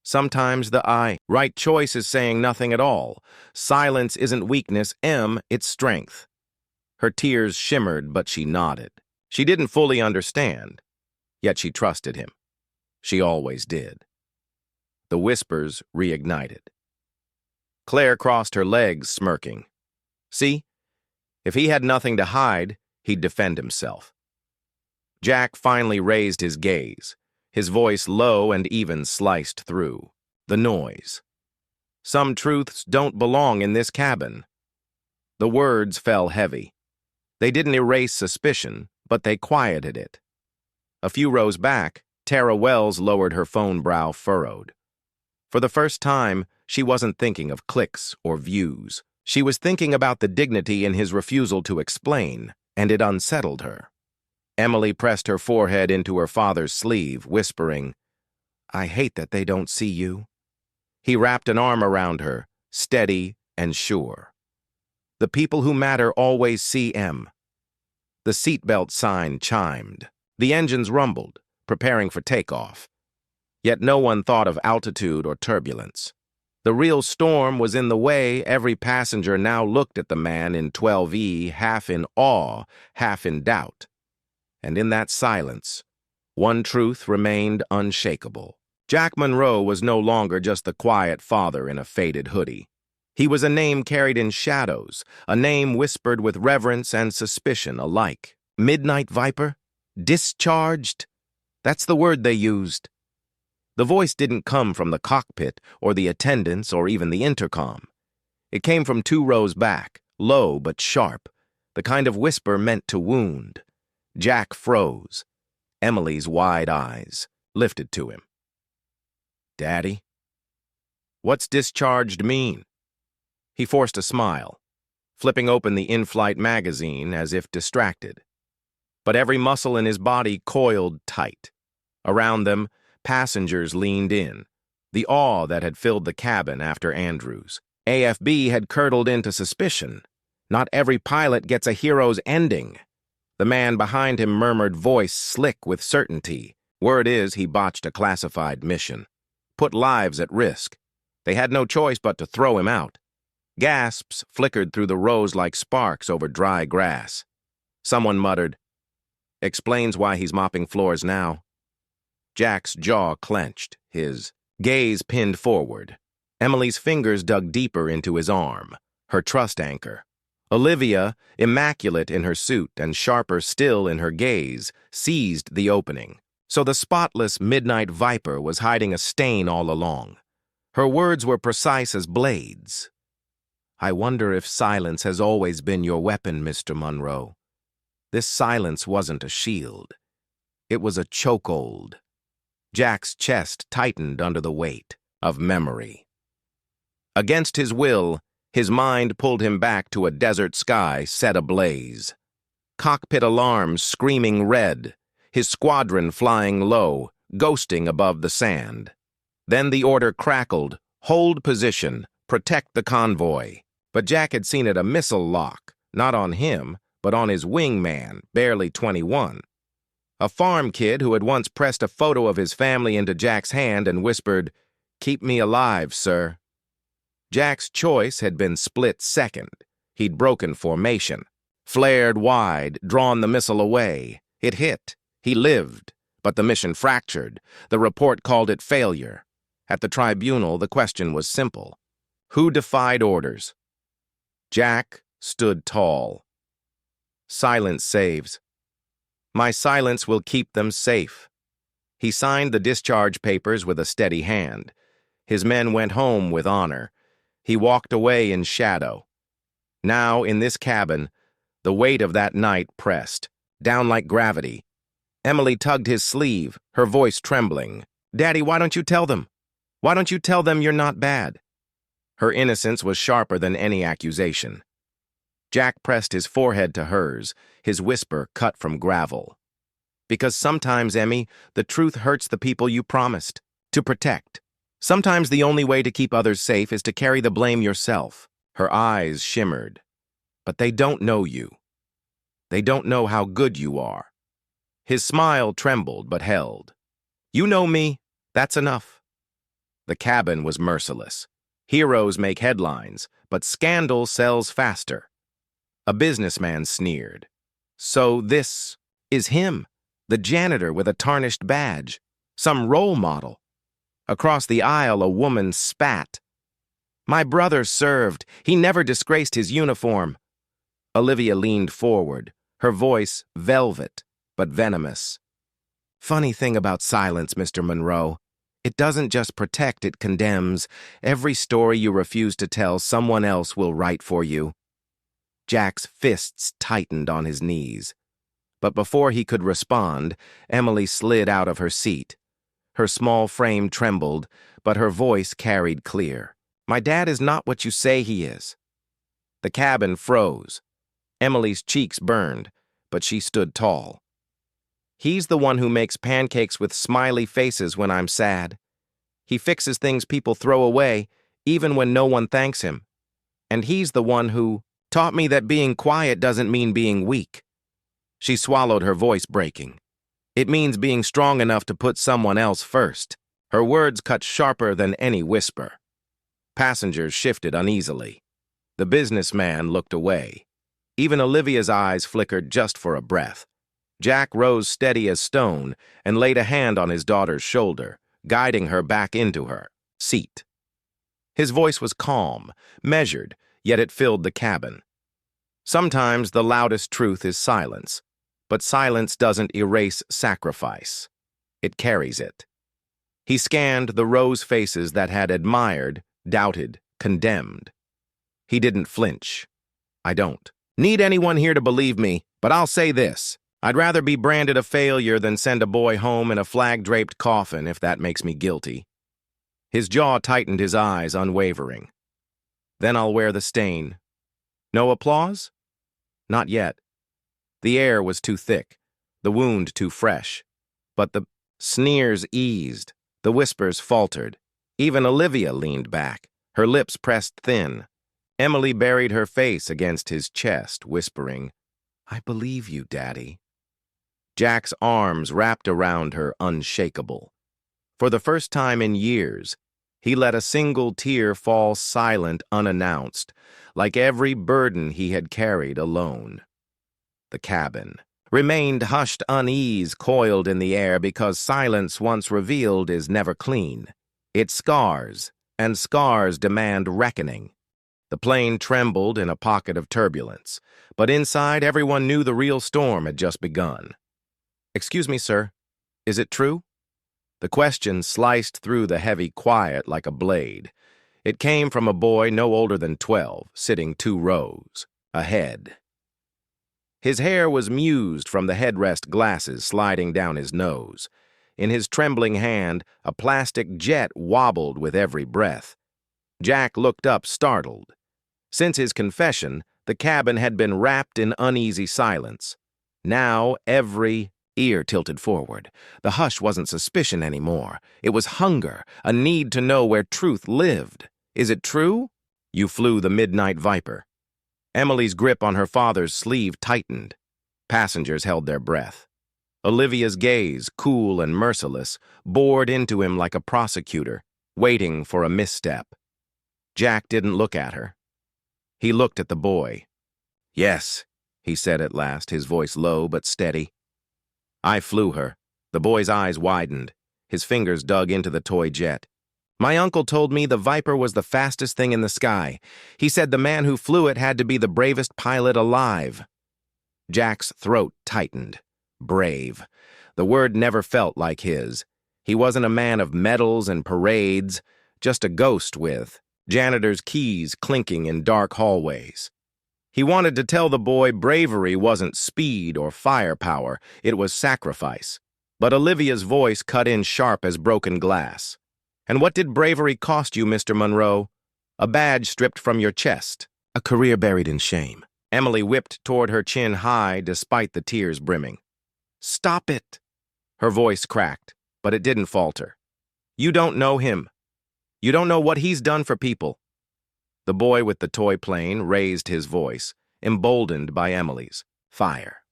Sometimes the right choice is saying nothing at all. Silence isn't weakness, it's strength. Her tears shimmered, but she nodded. She didn't fully understand, yet she trusted him. She always did. The whispers reignited. Claire crossed her legs, smirking. See? If he had nothing to hide, he'd defend himself. Jack finally raised his gaze, his voice low and even sliced through the noise. Some truths don't belong in this cabin. The words fell heavy. They didn't erase suspicion, but they quieted it. A few rows back, Tara Wells lowered her phone, brow furrowed. For the first time, she wasn't thinking of clicks or views. She was thinking about the dignity in his refusal to explain, and it unsettled her. Emily pressed her forehead into her father's sleeve, whispering, "I hate that they don't see you." He wrapped an arm around her, steady and sure. The people who matter always see Em. The seatbelt sign chimed. The engines rumbled, preparing for takeoff. Yet no one thought of altitude or turbulence. The real storm was in the way. Every passenger now looked at the man in 12E, half in awe, half in doubt. And in that silence, one truth remained unshakable. Jack Monroe was no longer just the quiet father in a faded hoodie. He was a name carried in shadows, a name whispered with reverence and suspicion alike. Midnight Viper? Discharged? That's the word they used. The voice didn't come from the cockpit or the attendants or even the intercom. It came from 2 rows back, low but sharp, the kind of whisper meant to wound. Jack froze. Emily's wide eyes lifted to him. "Daddy? What's discharged mean?" He forced a smile, flipping open the in-flight magazine as if distracted. But every muscle in his body coiled tight. Around them, passengers leaned in, the awe that had filled the cabin after Andrews. AFB had curdled into suspicion. Not every pilot gets a hero's ending. The man behind him murmured, voice slick with certainty. Word is he botched a classified mission. Put lives at risk. They had no choice but to throw him out. Gasps flickered through the rows like sparks over dry grass. Someone muttered, "Explains why he's mopping floors now." Jack's jaw clenched, his gaze pinned forward. Emily's fingers dug deeper into his arm, her trust anchor. Olivia, immaculate in her suit and sharper still in her gaze, seized the opening. So the spotless Midnight Viper was hiding a stain all along. Her words were precise as blades. "I wonder if silence has always been your weapon, Mr. Monroe." This silence wasn't a shield. It was a chokehold. Jack's chest tightened under the weight of memory. Against his will, his mind pulled him back to a desert sky set ablaze. Cockpit alarms screaming red, his squadron flying low, ghosting above the sand. Then the order crackled, "Hold position, protect the convoy." But Jack had seen it a missile lock, not on him, but on his wingman, barely 21. A farm kid who had once pressed a photo of his family into Jack's hand and whispered, "Keep me alive, sir." Jack's choice had been split second. He'd broken formation, flared wide, drawn the missile away. It hit. He lived, but the mission fractured. The report called it failure. At the tribunal, the question was simple. Who defied orders? Jack stood tall. Silence saves. My silence will keep them safe. He signed the discharge papers with a steady hand. His men went home with honor. He walked away in shadow. Now, in this cabin, the weight of that night pressed, down like gravity. Emily tugged his sleeve, her voice trembling. "Daddy, why don't you tell them? Why don't you tell them you're not bad?" Her innocence was sharper than any accusation. Jack pressed his forehead to hers, his whisper cut from gravel. "Because sometimes, Emmy, the truth hurts the people you promised to protect. Sometimes the only way to keep others safe is to carry the blame yourself." Her eyes shimmered. "But they don't know you. They don't know how good you are." His smile trembled but held. "You know me. That's enough." The cabin was merciless. Heroes make headlines, but scandal sells faster. A businessman sneered. "So this is him, the janitor with a tarnished badge, some role model." Across the aisle, a woman spat. "My brother served. He never disgraced his uniform." Olivia leaned forward, her voice velvet but venomous. "Funny thing about silence, Mr. Monroe. It doesn't just protect, it condemns. Every story you refuse to tell, someone else will write for you." Jack's fists tightened on his knees. But before he could respond, Emily slid out of her seat. Her small frame trembled, but her voice carried clear. "My dad is not what you say he is." The cabin froze. Emily's cheeks burned, but she stood tall. "He's the one who makes pancakes with smiley faces when I'm sad. He fixes things people throw away, even when no one thanks him. And he's the one who taught me that being quiet doesn't mean being weak." She swallowed, her voice breaking. "It means being strong enough to put someone else first." Her words cut sharper than any whisper. Passengers shifted uneasily. The businessman looked away. Even Olivia's eyes flickered just for a breath. Jack rose steady as stone and laid a hand on his daughter's shoulder, guiding her back into her seat. His voice was calm, measured, yet it filled the cabin. Sometimes the loudest truth is silence, but silence doesn't erase sacrifice. It carries it. He scanned the rose faces that had admired, doubted, condemned. He didn't flinch. "I don't need anyone here to believe me, but I'll say this. I'd rather be branded a failure than send a boy home in a flag-draped coffin if that makes me guilty." His jaw tightened, his eyes unwavering. "Then I'll wear the stain. No applause? Not yet." The air was too thick, the wound too fresh. But the sneers eased, the whispers faltered. Even Olivia leaned back, her lips pressed thin. Emily buried her face against his chest, whispering, "I believe you, Daddy." Jack's arms wrapped around her, unshakable. For the first time in years, he let a single tear fall silent, unannounced, like every burden he had carried alone. The cabin remained hushed, unease coiled in the air, because silence once revealed is never clean. It scars, and scars demand reckoning. The plane trembled in a pocket of turbulence, but inside everyone knew the real storm had just begun. "Excuse me, sir. Is it true?" The question sliced through the heavy quiet like a blade. It came from a boy no older than 12, sitting 2 rows ahead. His hair was mused from the headrest glasses sliding down his nose. In his trembling hand, a plastic jet wobbled with every breath. Jack looked up, startled. Since his confession, the cabin had been wrapped in uneasy silence. Now every ear tilted forward. The hush wasn't suspicion anymore. It was hunger, a need to know where truth lived. "Is it true? You flew the Midnight Viper." Emily's grip on her father's sleeve tightened. Passengers held their breath. Olivia's gaze, cool and merciless, bored into him like a prosecutor, waiting for a misstep. Jack didn't look at her. He looked at the boy. "Yes," he said at last, his voice low but steady. "I flew her." The boy's eyes widened. His fingers dug into the toy jet. "My uncle told me the Viper was the fastest thing in the sky. He said the man who flew it had to be the bravest pilot alive." Jack's throat tightened. Brave. The word never felt like his. He wasn't a man of medals and parades, just a ghost with janitor's keys clinking in dark hallways. He wanted to tell the boy bravery wasn't speed or firepower, it was sacrifice. But Olivia's voice cut in sharp as broken glass. And what did bravery cost you, Mr. Monroe? A badge stripped from your chest, a career buried in shame. Emily whipped toward her chin high despite the tears brimming. Stop it! Her voice cracked, but it didn't falter. You don't know him. You don't know what he's done for people. The boy with the toy plane raised his voice, emboldened by Emily's fire.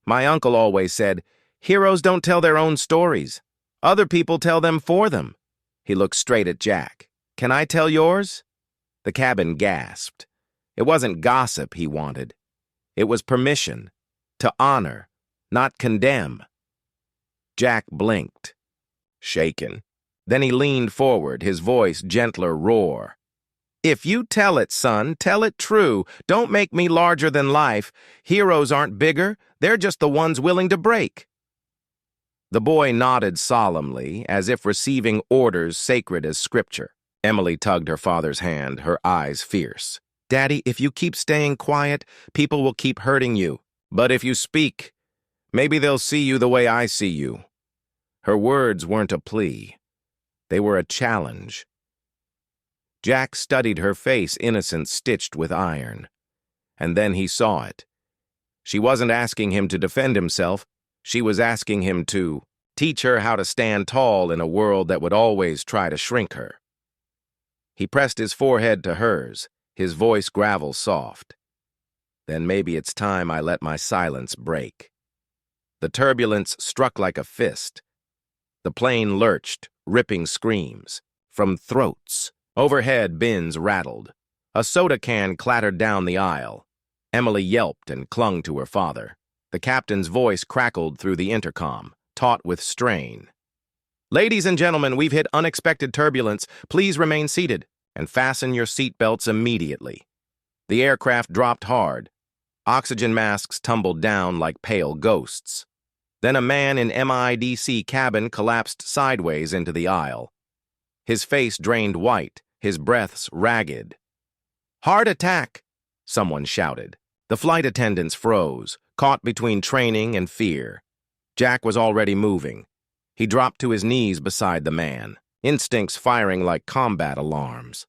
My uncle always said, heroes don't tell their own stories. Other people tell them for them. He looked straight at Jack. Can I tell yours? The cabin gasped. It wasn't gossip he wanted. It was permission, to honor, not condemn. Jack blinked, shaken. Then he leaned forward, his voice gentler roar. If you tell it, son, tell it true. Don't make me larger than life. Heroes aren't bigger. They're just the ones willing to break. The boy nodded solemnly, as if receiving orders sacred as scripture. Emily tugged her father's hand, her eyes fierce. Daddy, if you keep staying quiet, people will keep hurting you. But if you speak, maybe they'll see you the way I see you. Her words weren't a plea. They were a challenge. Jack studied her face, innocent stitched with iron. And then he saw it. She wasn't asking him to defend himself. She was asking him to teach her how to stand tall in a world that would always try to shrink her. He pressed his forehead to hers, his voice gravel soft. Then maybe it's time I let my silence break. The turbulence struck like a fist. The plane lurched, ripping screams. From throats. Overhead, bins rattled. A soda can clattered down the aisle. Emily yelped and clung to her father. The captain's voice crackled through the intercom, taut with strain. Ladies and gentlemen, we've hit unexpected turbulence. Please remain seated and fasten your seatbelts immediately. The aircraft dropped hard. Oxygen masks tumbled down like pale ghosts. Then a man in MIDC cabin collapsed sideways into the aisle. His face drained white, his breaths ragged. Heart attack, someone shouted. The flight attendants froze, caught between training and fear. Jack was already moving. He dropped to his knees beside the man, instincts firing like combat alarms.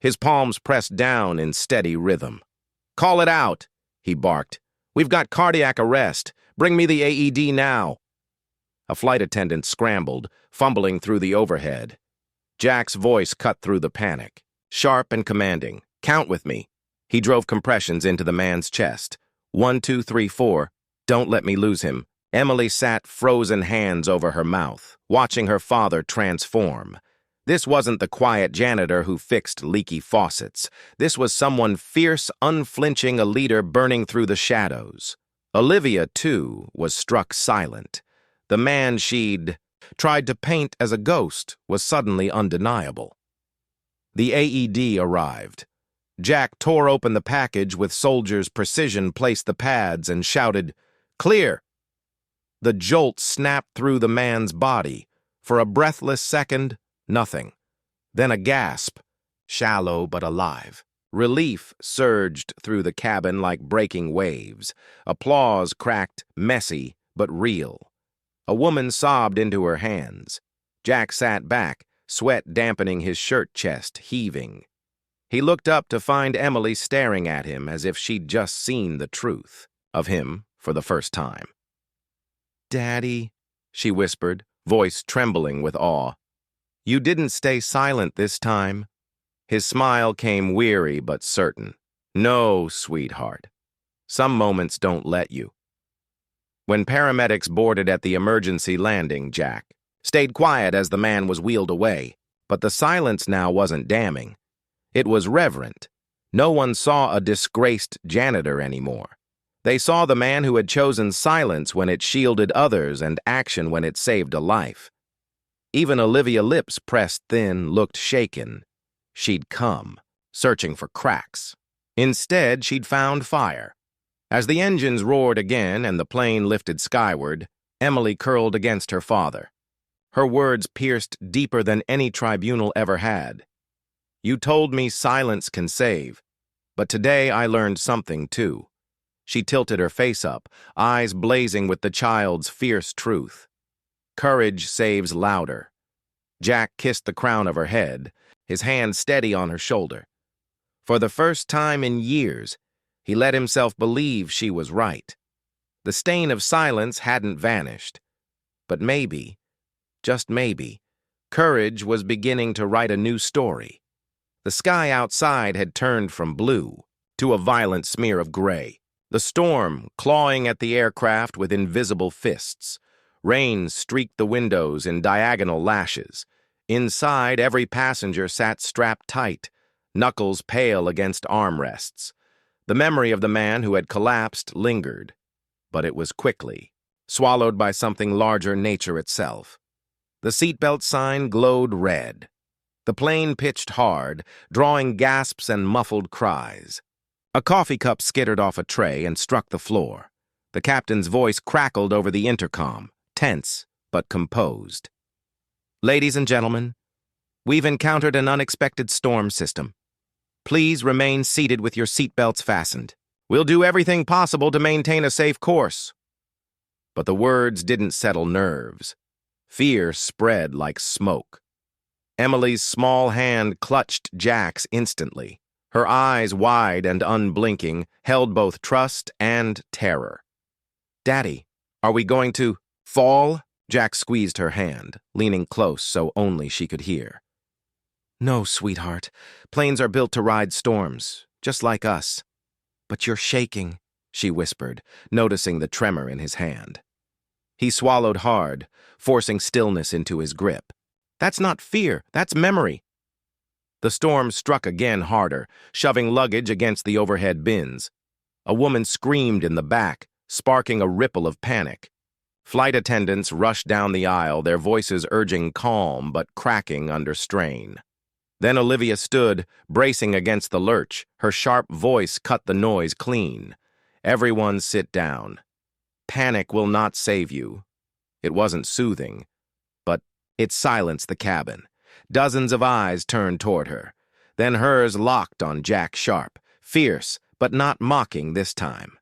His palms pressed down in steady rhythm. Call it out, he barked. We've got cardiac arrest. Bring me the AED now. A flight attendant scrambled, fumbling through the overhead. Jack's voice cut through the panic, sharp and commanding. Count with me. He drove compressions into the man's chest. 1, 2, 3, 4. Don't let me lose him. Emily sat frozen hands over her mouth, watching her father transform. This wasn't the quiet janitor who fixed leaky faucets. This was someone fierce, unflinching, a leader burning through the shadows. Olivia, too, was struck silent. The man she'd tried to paint as a ghost was suddenly undeniable. The AED arrived. Jack tore open the package with soldier's precision, placed the pads, and shouted, "Clear!" The jolt snapped through the man's body. For a breathless second, nothing. Then a gasp, shallow but alive. Relief surged through the cabin like breaking waves. Applause cracked, messy but real. A woman sobbed into her hands. Jack sat back, sweat dampening his shirt chest, heaving. He looked up to find Emily staring at him as if she'd just seen the truth of him for the first time. Daddy, she whispered, voice trembling with awe. You didn't stay silent this time. His smile came weary but certain. No, sweetheart. Some moments don't let you. When paramedics boarded at the emergency landing, Jack stayed quiet as the man was wheeled away, but the silence now wasn't damning. It was reverent. No one saw a disgraced janitor anymore. They saw the man who had chosen silence when it shielded others and action when it saved a life. Even Olivia's lips pressed thin, looked shaken. She'd come, searching for cracks. Instead, she'd found fire. As the engines roared again and the plane lifted skyward, Emily curled against her father. Her words pierced deeper than any tribunal ever had. You told me silence can save, But today I learned something, too. She tilted her face up, eyes blazing with the child's fierce truth. Courage saves louder. Jack kissed the crown of her head, his hand steady on her shoulder. For the first time in years, he let himself believe she was right. The stain of silence hadn't vanished. But maybe, just maybe, courage was beginning to write a new story. The sky outside had turned from blue to a violent smear of gray. The storm clawing at the aircraft with invisible fists. Rain streaked the windows in diagonal lashes. Inside, every passenger sat strapped tight, knuckles pale against armrests. The memory of the man who had collapsed lingered, but it was quickly swallowed by something larger, nature itself. The seatbelt sign glowed red. The plane pitched hard, drawing gasps and muffled cries. A coffee cup skittered off a tray and struck the floor. The captain's voice crackled over the intercom, tense but composed. "Ladies and gentlemen, we've encountered an unexpected storm system. Please remain seated with your seatbelts fastened. We'll do everything possible to maintain a safe course." But the words didn't settle nerves. Fear spread like smoke. Emily's small hand clutched Jack's instantly. Her eyes, wide and unblinking, held both trust and terror. "Daddy, are we going to fall?" Jack squeezed her hand, leaning close so only she could hear. "No, sweetheart. Planes are built to ride storms, just like us." "But you're shaking," she whispered, noticing the tremor in his hand. He swallowed hard, forcing stillness into his grip. "That's not fear, that's memory." The storm struck again harder, shoving luggage against the overhead bins. A woman screamed in the back, sparking a ripple of panic. Flight attendants rushed down the aisle, their voices urging calm but cracking under strain. Then Olivia stood, bracing against the lurch. Her sharp voice cut the noise clean. "Everyone sit down. Panic will not save you." It wasn't soothing, but it silenced the cabin. Dozens of eyes turned toward her. Then hers locked on Jack Sharp, fierce but not mocking this time.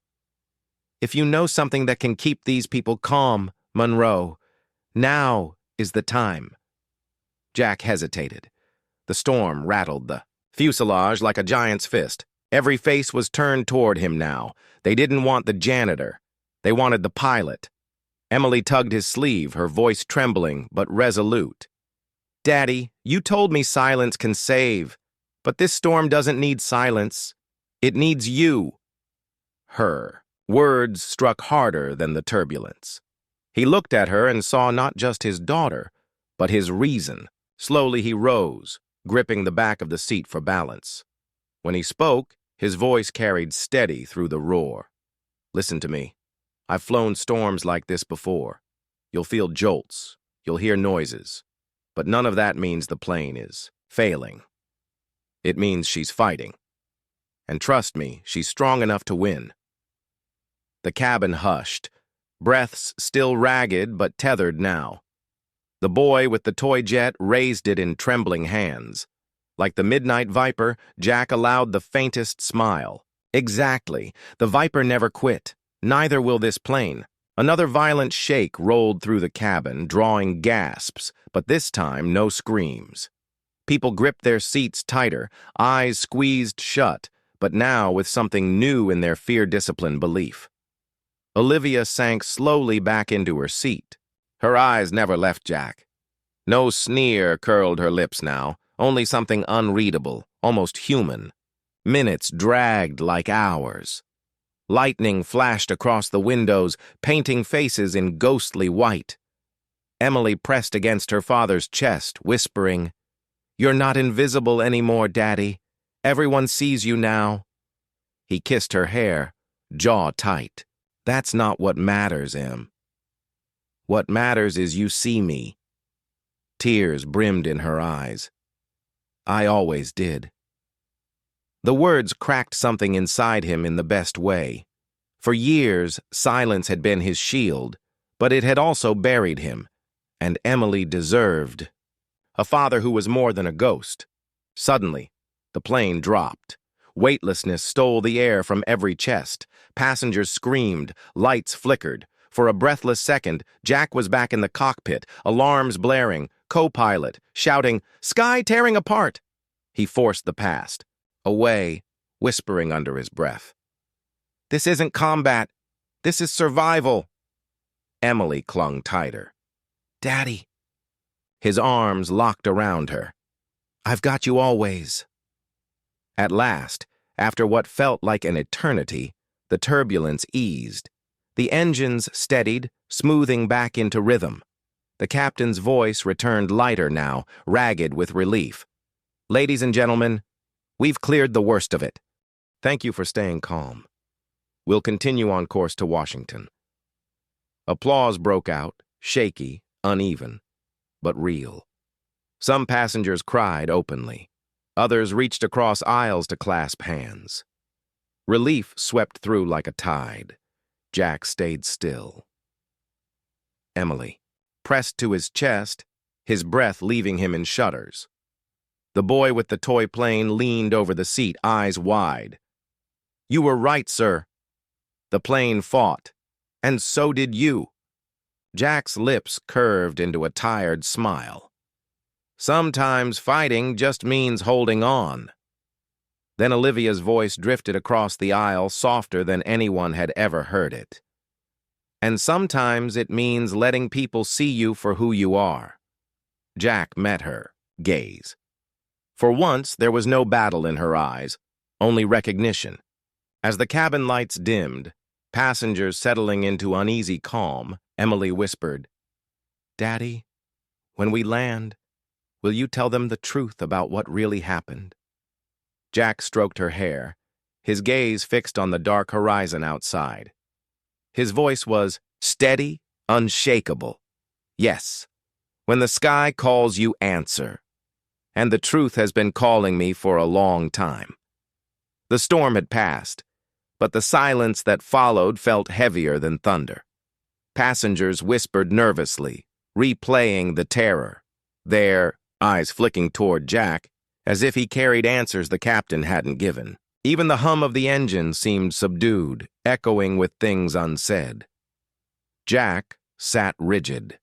"If you know something that can keep these people calm, Monroe, now is the time." Jack hesitated. The storm rattled the fuselage like a giant's fist. Every face was turned toward him now. They didn't want the janitor. They wanted the pilot. Emily tugged his sleeve, her voice trembling but resolute. "Daddy, you told me silence can save, but this storm doesn't need silence. It needs you." Her words struck harder than the turbulence. He looked at her and saw not just his daughter, but his reason. Slowly he rose, gripping the back of the seat for balance. When he spoke, his voice carried steady through the roar. "Listen to me. I've flown storms like this before. You'll feel jolts. You'll hear noises. But none of that means the plane is failing. It means she's fighting. And trust me, she's strong enough to win." The cabin hushed, breaths still ragged but tethered now. The boy with the toy jet raised it in trembling hands. Like the midnight viper, Jack allowed the faintest smile. Exactly. The viper never quit. Neither will this plane. Another violent shake rolled through the cabin, drawing gasps, but this time no screams. People gripped their seats tighter, eyes squeezed shut, but now with something new in their fear-disciplined belief. Olivia sank slowly back into her seat. Her eyes never left Jack. No sneer curled her lips now, only something unreadable, almost human. Minutes dragged like hours. Lightning flashed across the windows, painting faces in ghostly white. Emily pressed against her father's chest, whispering, "You're not invisible anymore, Daddy. Everyone sees you now." He kissed her hair, jaw tight. "That's not what matters, Em. What matters is you see me." Tears brimmed in her eyes. "I always did." The words cracked something inside him in the best way. For years, silence had been his shield, but it had also buried him, and Emily deserved a father who was more than a ghost. Suddenly, the plane dropped. Weightlessness stole the air from every chest. Passengers screamed, lights flickered. For a breathless second, Jack was back in the cockpit, alarms blaring, co-pilot shouting, "Sky tearing apart!" He forced the past, away, whispering under his breath, "This isn't combat. This is survival." Emily clung tighter. "Daddy." His arms locked around her. "I've got you always." At last, after what felt like an eternity, the turbulence eased. The engines steadied, smoothing back into rhythm. The captain's voice returned lighter now, ragged with relief. "Ladies and gentlemen, we've cleared the worst of it. Thank you for staying calm. We'll continue on course to Washington." Applause broke out, shaky, uneven, but real. Some passengers cried openly. Others reached across aisles to clasp hands. Relief swept through like a tide. Jack stayed still. Emily, pressed to his chest, his breath leaving him in shudders. The boy with the toy plane leaned over the seat, eyes wide. "You were right, sir. The plane fought, and so did you." Jack's lips curved into a tired smile. "Sometimes fighting just means holding on." Then Olivia's voice drifted across the aisle, softer than anyone had ever heard it. "And sometimes it means letting people see you for who you are." Jack met her gaze. For once, there was no battle in her eyes, only recognition. As the cabin lights dimmed, passengers settling into uneasy calm, Emily whispered, "Daddy, when we land, will you tell them the truth about what really happened?" Jack stroked her hair, his gaze fixed on the dark horizon outside. His voice was steady, unshakable. "Yes, when the sky calls you, answer. And the truth has been calling me for a long time." The storm had passed, but the silence that followed felt heavier than thunder. Passengers whispered nervously, replaying the terror, their eyes flicking toward Jack, as if he carried answers the captain hadn't given. Even the hum of the engine seemed subdued, echoing with things unsaid. Jack sat rigid.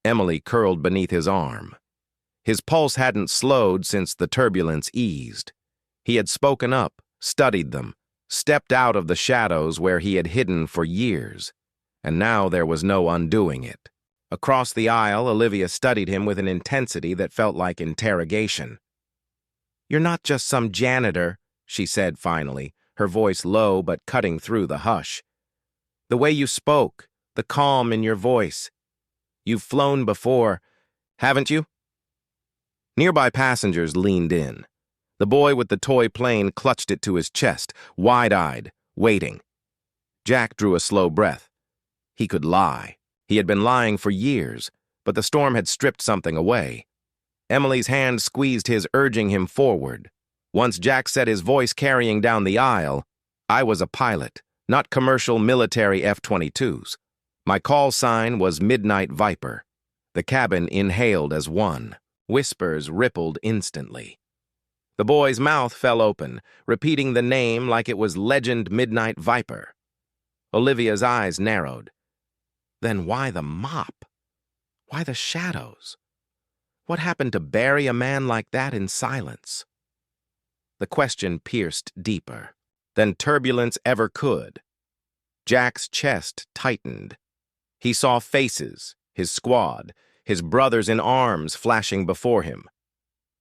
Emily curled beneath his arm. His pulse hadn't slowed since the turbulence eased. He had spoken up, studied them, stepped out of the shadows where he had hidden for years, and now there was no undoing it. Across the aisle, Olivia studied him with an intensity that felt like interrogation. "You're not just some janitor," she said finally, her voice low but cutting through the hush. "The way you spoke, the calm in your voice. You've flown before, haven't you?" Nearby passengers leaned in. The boy with the toy plane clutched it to his chest, wide-eyed, waiting. Jack drew a slow breath. He could lie. He had been lying for years, but the storm had stripped something away. Emily's hand squeezed his, urging him forward. Once Jack set his voice carrying down the aisle, "I was a pilot, not commercial military F-22s. My call sign was Midnight Viper." The cabin inhaled as one. Whispers rippled instantly. The boy's mouth fell open, repeating the name like it was legend Midnight Viper. Olivia's eyes narrowed. Then why the mop? Why the shadows? What happened to bury a man like that in silence? The question pierced deeper than turbulence ever could. Jack's chest tightened. He saw faces, his squad, his brothers in arms flashing before him.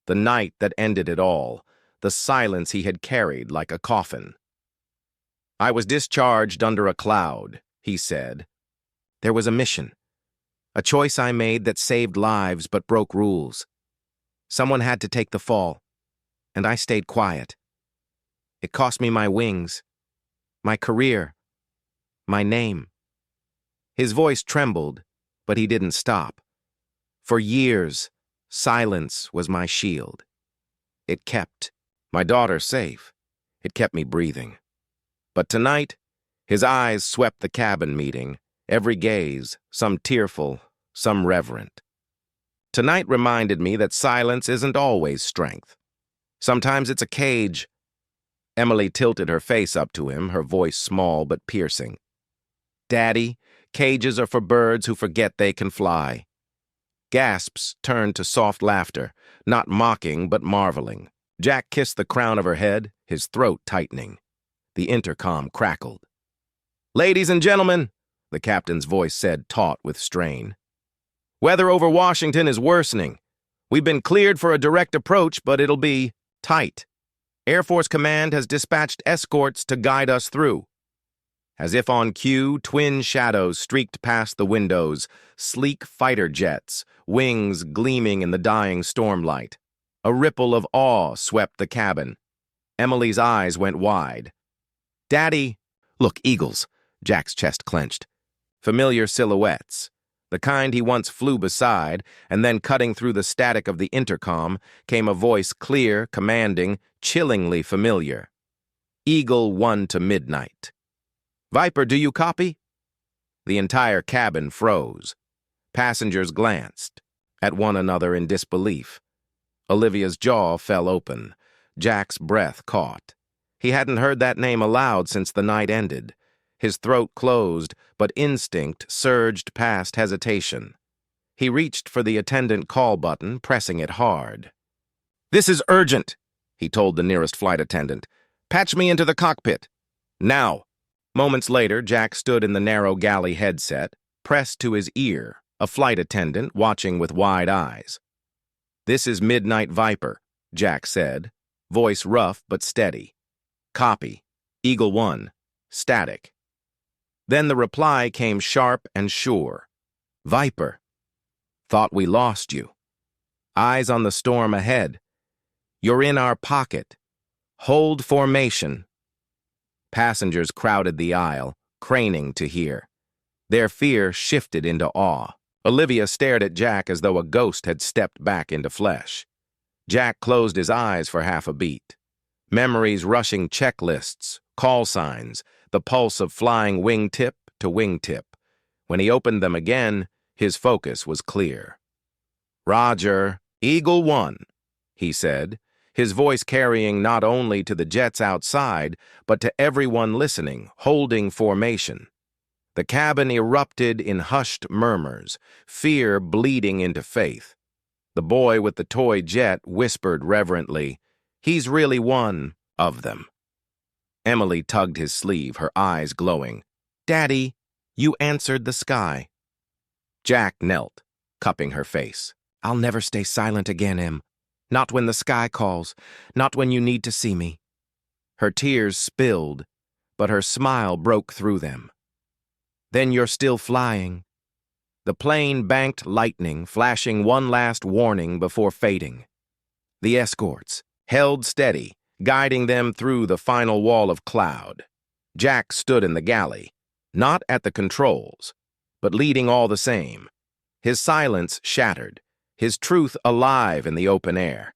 The night that ended it all, the silence he had carried like a coffin. "I was discharged under a cloud," he said. "There was a mission, a choice I made that saved lives but broke rules. Someone had to take the fall, and I stayed quiet. It cost me my wings, my career, my name." His voice trembled, but he didn't stop. "For years, silence was my shield. It kept my daughter safe. It kept me breathing. But tonight, his eyes swept the cabin meeting, every gaze, some tearful, some reverent. Tonight reminded me that silence isn't always strength. Sometimes it's a cage, Emily tilted her face up to him, her voice small but piercing. "Daddy, cages are for birds who forget they can fly." Gasps turned to soft laughter, not mocking but marveling. Jack kissed the crown of her head, his throat tightening. The intercom crackled. "Ladies and gentlemen," the captain's voice said, taut with strain. "Weather over Washington is worsening. We've been cleared for a direct approach, but it'll be tight. Air Force Command has dispatched escorts to guide us through." As if on cue, twin shadows streaked past the windows, sleek fighter jets, wings gleaming in the dying stormlight. A ripple of awe swept the cabin. Emily's eyes went wide. "Daddy!" "Look, eagles!" Jack's chest clenched. Familiar silhouettes. The kind he once flew beside, and then cutting through the static of the intercom came a voice clear, commanding, chillingly familiar. "Eagle 1 to midnight." "Viper, do you copy?" The entire cabin froze. Passengers glanced at one another in disbelief. Olivia's jaw fell open. Jack's breath caught. He hadn't heard that name aloud since the night ended. His throat closed, but instinct surged past hesitation. He reached for the attendant call button, pressing it hard. "This is urgent," he told the nearest flight attendant. "Patch me into the cockpit. Now." Moments later, Jack stood in the narrow galley headset, pressed to his ear, a flight attendant watching with wide eyes. "This is Midnight Viper," Jack said, voice rough but steady. "Copy. Eagle 1. Static." Then the reply came sharp and sure. "Viper. Thought we lost you. Eyes on the storm ahead. You're in our pocket. Hold formation." Passengers crowded the aisle, craning to hear. Their fear shifted into awe. Olivia stared at Jack as though a ghost had stepped back into flesh. Jack closed his eyes for half a beat. Memories rushing checklists, call signs, the pulse of flying wingtip to wingtip. When he opened them again, his focus was clear. "Roger, Eagle 1, he said, his voice carrying not only to the jets outside, but to everyone listening, holding formation. The cabin erupted in hushed murmurs, fear bleeding into faith. The boy with the toy jet whispered reverently, "He's really one of them." Emily tugged his sleeve, her eyes glowing. "Daddy, you answered the sky." Jack knelt, cupping her face. "I'll never stay silent again, Em. Not when the sky calls, not when you need to see me." Her tears spilled, but her smile broke through them. "Then you're still flying." The plane banked lightning, flashing one last warning before fading. The escorts held steady, guiding them through the final wall of cloud. Jack stood in the galley, not at the controls, but leading all the same. His silence shattered, his truth alive in the open air.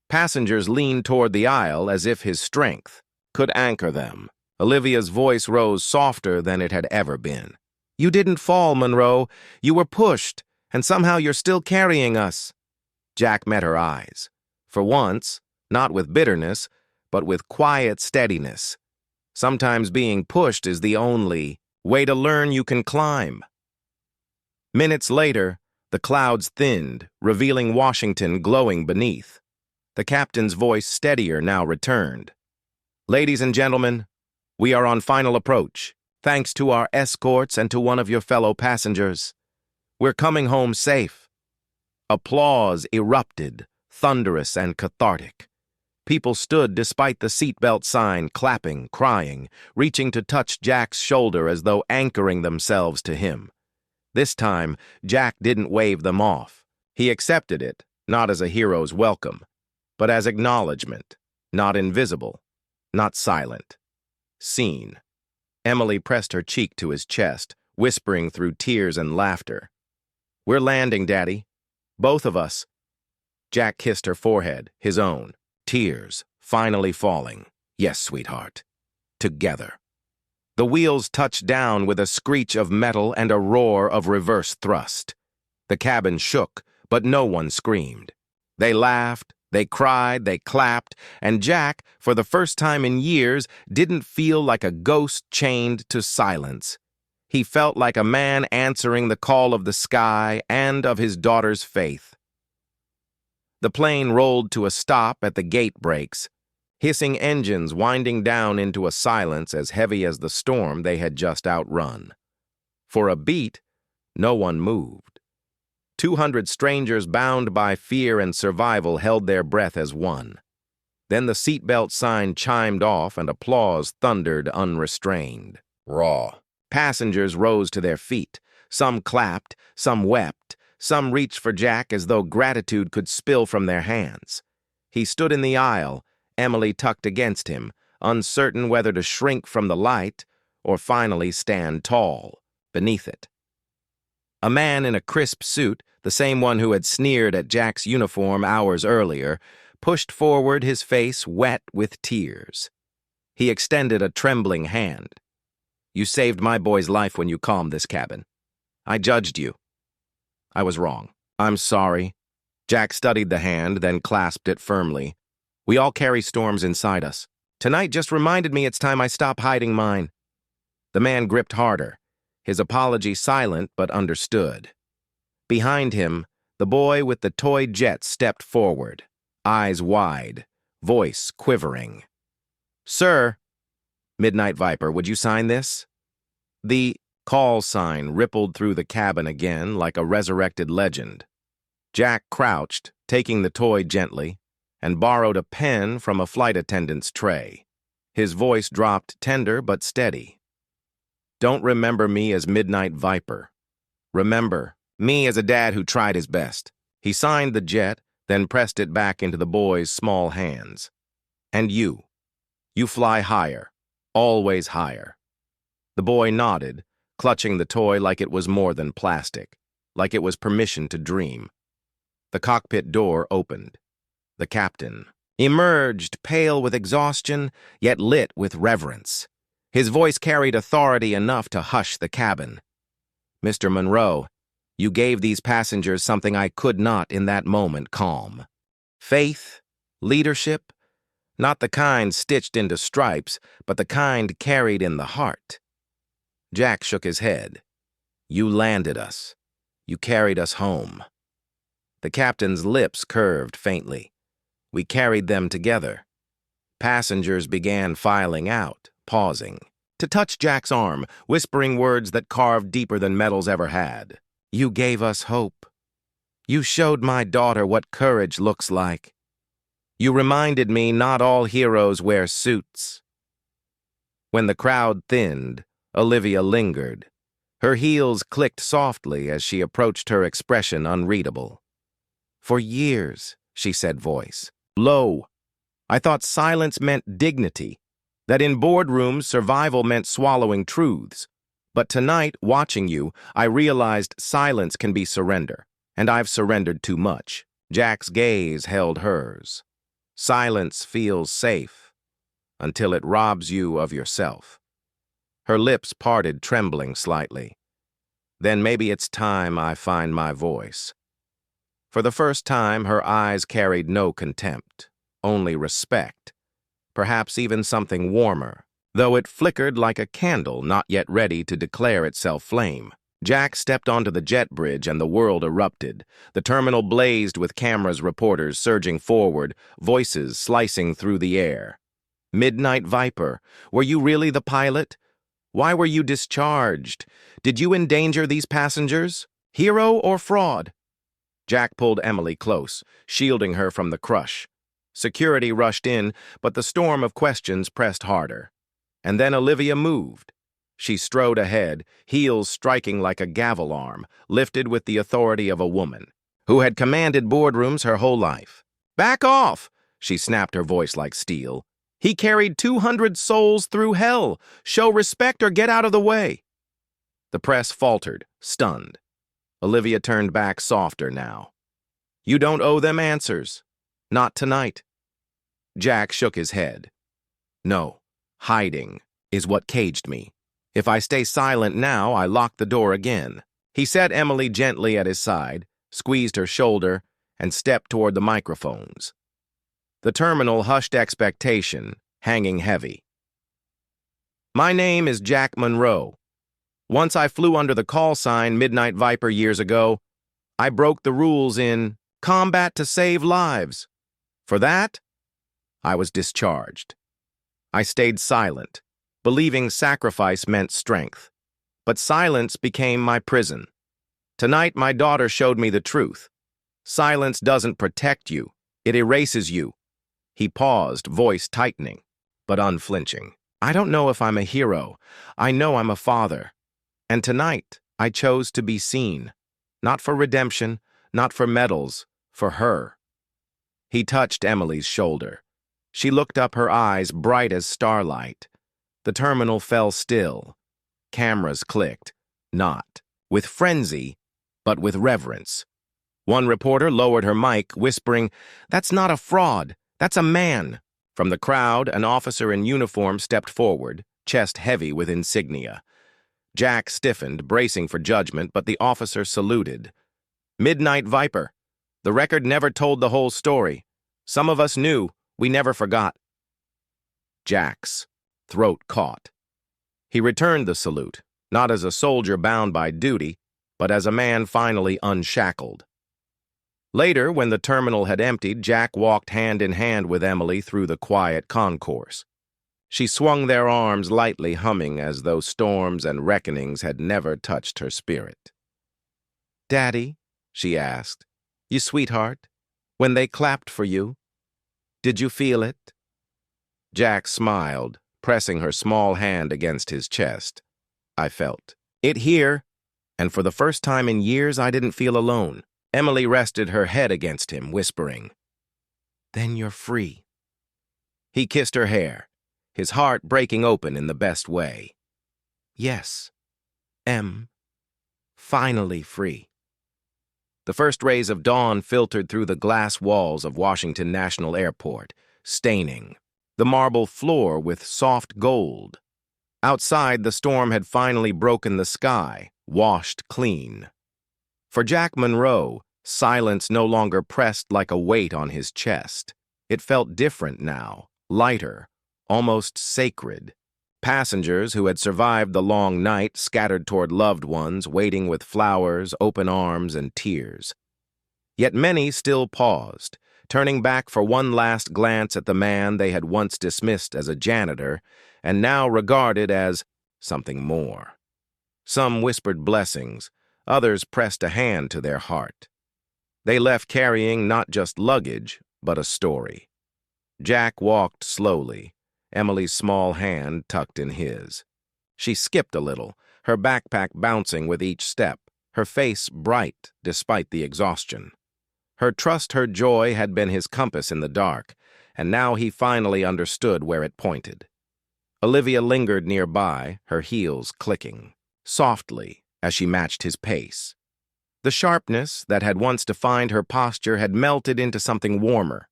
Passengers leaned toward the aisle as if his strength could anchor them. Olivia's voice rose softer than it had ever been. "You didn't fall, Monroe. You were pushed, and somehow you're still carrying us." Jack met her eyes. For once, not with bitterness, but with quiet steadiness. Sometimes being pushed is the only way to learn you can climb. Minutes later, the clouds thinned, revealing Washington glowing beneath. The captain's voice, steadier, now returned. "Ladies and gentlemen, we are on final approach, thanks to our escorts and to one of your fellow passengers. We're coming home safe." Applause erupted, thunderous and cathartic. People stood despite the seatbelt sign, clapping, crying, reaching to touch Jack's shoulder as though anchoring themselves to him. This time, Jack didn't wave them off. He accepted it, not as a hero's welcome, but as acknowledgement, not invisible, not silent. Seen. Emily pressed her cheek to his chest, whispering through tears and laughter. "We're landing, Daddy. Both of us." Jack kissed her forehead, his own, tears finally falling. "Yes, sweetheart. Together." The wheels touched down with a screech of metal and a roar of reverse thrust. The cabin shook, but no one screamed. They laughed, They cried, they clapped, and Jack, for the first time in years, didn't feel like a ghost chained to silence. He felt like a man answering the call of the sky and of his daughter's faith. The plane rolled to a stop at the gate brakes, hissing engines winding down into a silence as heavy as the storm they had just outrun. For a beat, no one moved. 200 strangers bound by fear and survival held their breath as one. Then the seatbelt sign chimed off and applause thundered unrestrained. Raw. Passengers rose to their feet. Some clapped, some wept, some reached for Jack as though gratitude could spill from their hands. He stood in the aisle, Emily tucked against him, uncertain whether to shrink from the light or finally stand tall beneath it. A man in a crisp suit, the same one who had sneered at Jack's uniform hours earlier, pushed forward, his face wet with tears. He extended a trembling hand. "You saved my boy's life when you calmed this cabin. I judged you. I was wrong. I'm sorry." Jack studied the hand, then clasped it firmly. "We all carry storms inside us. Tonight just reminded me it's time I stop hiding mine." The man gripped harder, his apology silent but understood. Behind him, the boy with the toy jet stepped forward, eyes wide, voice quivering. "Sir, Midnight Viper, would you sign this?" The call sign rippled through the cabin again like a resurrected legend. Jack crouched, taking the toy gently, and borrowed a pen from a flight attendant's tray. His voice dropped tender but steady. "Don't remember me as Midnight Viper. Remember me as a dad who tried his best." He signed the jet, then pressed it back into the boy's small hands. "And you fly higher, always higher." The boy nodded, clutching the toy like it was more than plastic, like it was permission to dream. The cockpit door opened. The captain emerged, pale with exhaustion, yet lit with reverence. His voice carried authority enough to hush the cabin. "Mr. Monroe, you gave these passengers something I could not in that moment calm. Faith, leadership, not the kind stitched into stripes, but the kind carried in the heart." Jack shook his head. "You landed us. You carried us home." The captain's lips curved faintly. "We carried them together." Passengers began filing out, pausing, to touch Jack's arm, whispering words that carved deeper than metals ever had. "You gave us hope. You showed my daughter what courage looks like. You reminded me not all heroes wear suits." When the crowd thinned, Olivia lingered. Her heels clicked softly as she approached, her expression unreadable. "For years," she said, voice low, "I thought silence meant dignity, that in boardrooms survival meant swallowing truths. But tonight, watching you, I realized silence can be surrender, and I've surrendered too much." Jack's gaze held hers. "Silence feels safe until it robs you of yourself." Her lips parted, trembling slightly. "Then maybe it's time I find my voice." For the first time, her eyes carried no contempt, only respect, perhaps even something warmer, though it flickered like a candle not yet ready to declare itself flame. Jack stepped onto the jet bridge and the world erupted. The terminal blazed with cameras, reporters surging forward, voices slicing through the air. "Midnight Viper, were you really the pilot? Why were you discharged? Did you endanger these passengers? Hero or fraud?" Jack pulled Emily close, shielding her from the crush. Security rushed in, but the storm of questions pressed harder. And then Olivia moved. She strode ahead, heels striking like a gavel arm, lifted with the authority of a woman who had commanded boardrooms her whole life. "Back off!" she snapped, her voice like steel. "He carried 200 souls through hell. Show respect or get out of the way." The press faltered, stunned. Olivia turned back softer now. "You don't owe them answers. Not tonight." Jack shook his head. "No, hiding is what caged me. If I stay silent now, I lock the door again." He set Emily gently at his side, squeezed her shoulder, and stepped toward the microphones. The terminal hushed expectation, hanging heavy. My name is Jack Monroe. Once I flew under the call sign Midnight Viper years ago, I broke the rules in combat to save lives. For that, I was discharged. I stayed silent, believing sacrifice meant strength. But silence became my prison. Tonight, my daughter showed me the truth. Silence doesn't protect you, it erases you. He paused, voice tightening, but unflinching. I don't know if I'm a hero. I know I'm a father. And tonight, I chose to be seen. Not for redemption, not for medals, for her. He touched Emily's shoulder. She looked up, her eyes bright as starlight. The terminal fell still. Cameras clicked, not with frenzy, but with reverence. One reporter lowered her mic, whispering, "That's not a fraud, that's a man." From the crowd, an officer in uniform stepped forward, chest heavy with insignia. Jack stiffened, bracing for judgment, but the officer saluted. "Midnight Viper. The record never told the whole story. Some of us knew, we never forgot." Jack's throat caught. He returned the salute, not as a soldier bound by duty, but as a man finally unshackled. Later, when the terminal had emptied, Jack walked hand in hand with Emily through the quiet concourse. She swung their arms lightly, humming as though storms and reckonings had never touched her spirit. "Daddy," she asked, "you sweetheart, when they clapped for you, did you feel it?" Jack smiled, pressing her small hand against his chest. "I felt it here, and for the first time in years I didn't feel alone." Emily rested her head against him, whispering, "Then you're free." He kissed her hair, his heart breaking open in the best way. "Yes, finally free." The first rays of dawn filtered through the glass walls of Washington National Airport, staining the marble floor with soft gold. Outside, the storm had finally broken the sky, washed clean. For Jack Monroe, silence no longer pressed like a weight on his chest. It felt different now, lighter, almost sacred. Passengers who had survived the long night scattered toward loved ones, waiting with flowers, open arms, and tears. Yet many still paused, turning back for one last glance at the man they had once dismissed as a janitor and now regarded as something more. Some whispered blessings, others pressed a hand to their heart. They left carrying not just luggage, but a story. Jack walked slowly, Emily's small hand tucked in his. She skipped a little, her backpack bouncing with each step, her face bright despite the exhaustion. Her trust, her joy had been his compass in the dark, and now he finally understood where it pointed. Olivia lingered nearby, her heels clicking, softly as she matched his pace. The sharpness that had once defined her posture had melted into something warmer.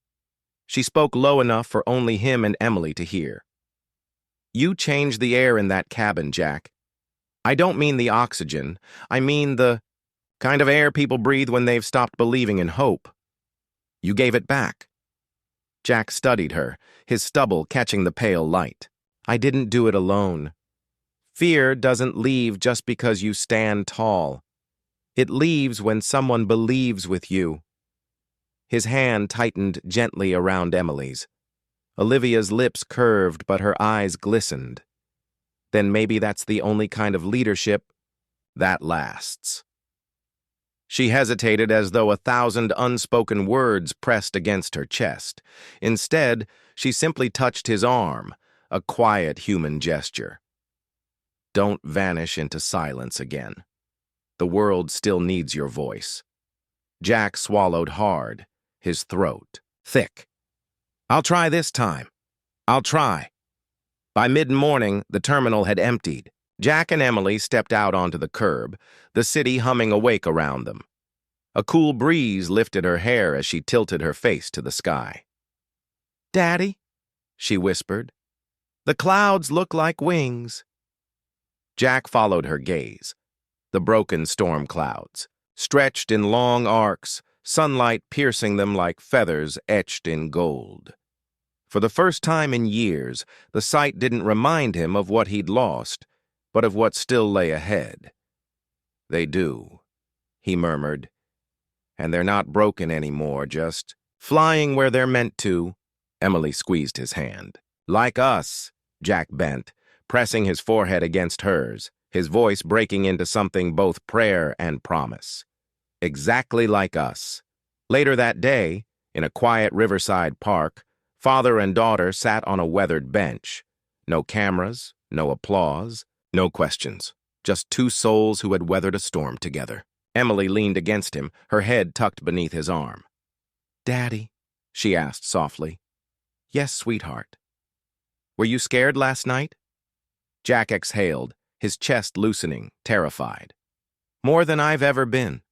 She spoke low enough for only him and Emily to hear. "You changed the air in that cabin, Jack. I don't mean the oxygen. I mean the kind of air people breathe when they've stopped believing in hope. You gave it back." Jack studied her, his stubble catching the pale light. "I didn't do it alone. Fear doesn't leave just because you stand tall. It leaves when someone believes with you." His hand tightened gently around Emily's. Olivia's lips curved, but her eyes glistened. Then maybe that's the only kind of leadership that lasts. She hesitated as though 1,000 unspoken words pressed against her chest. Instead, she simply touched his arm, a quiet human gesture. "Don't vanish into silence again. The world still needs your voice." Jack swallowed hard, his throat thick. "I'll try this time. I'll try." By mid-morning, the terminal had emptied. Jack and Emily stepped out onto the curb, the city humming awake around them. A cool breeze lifted her hair as she tilted her face to the sky. "Daddy," she whispered, "the clouds look like wings." Jack followed her gaze. The broken storm clouds, stretched in long arcs, sunlight piercing them like feathers etched in gold. For the first time in years, the sight didn't remind him of what he'd lost, but of what still lay ahead. "They do," he murmured. "And they're not broken anymore, just flying where they're meant to." Emily squeezed his hand. "Like us," Jack bent, pressing his forehead against hers, his voice breaking into something both prayer and promise. "Exactly like us." Later that day, in a quiet riverside park, father and daughter sat on a weathered bench. No cameras, no applause, no questions. Just two souls who had weathered a storm together. Emily leaned against him, her head tucked beneath his arm. "Daddy," she asked softly. "Yes, sweetheart." "Were you scared last night?" Jack exhaled, his chest loosening, terrified. "More than I've ever been.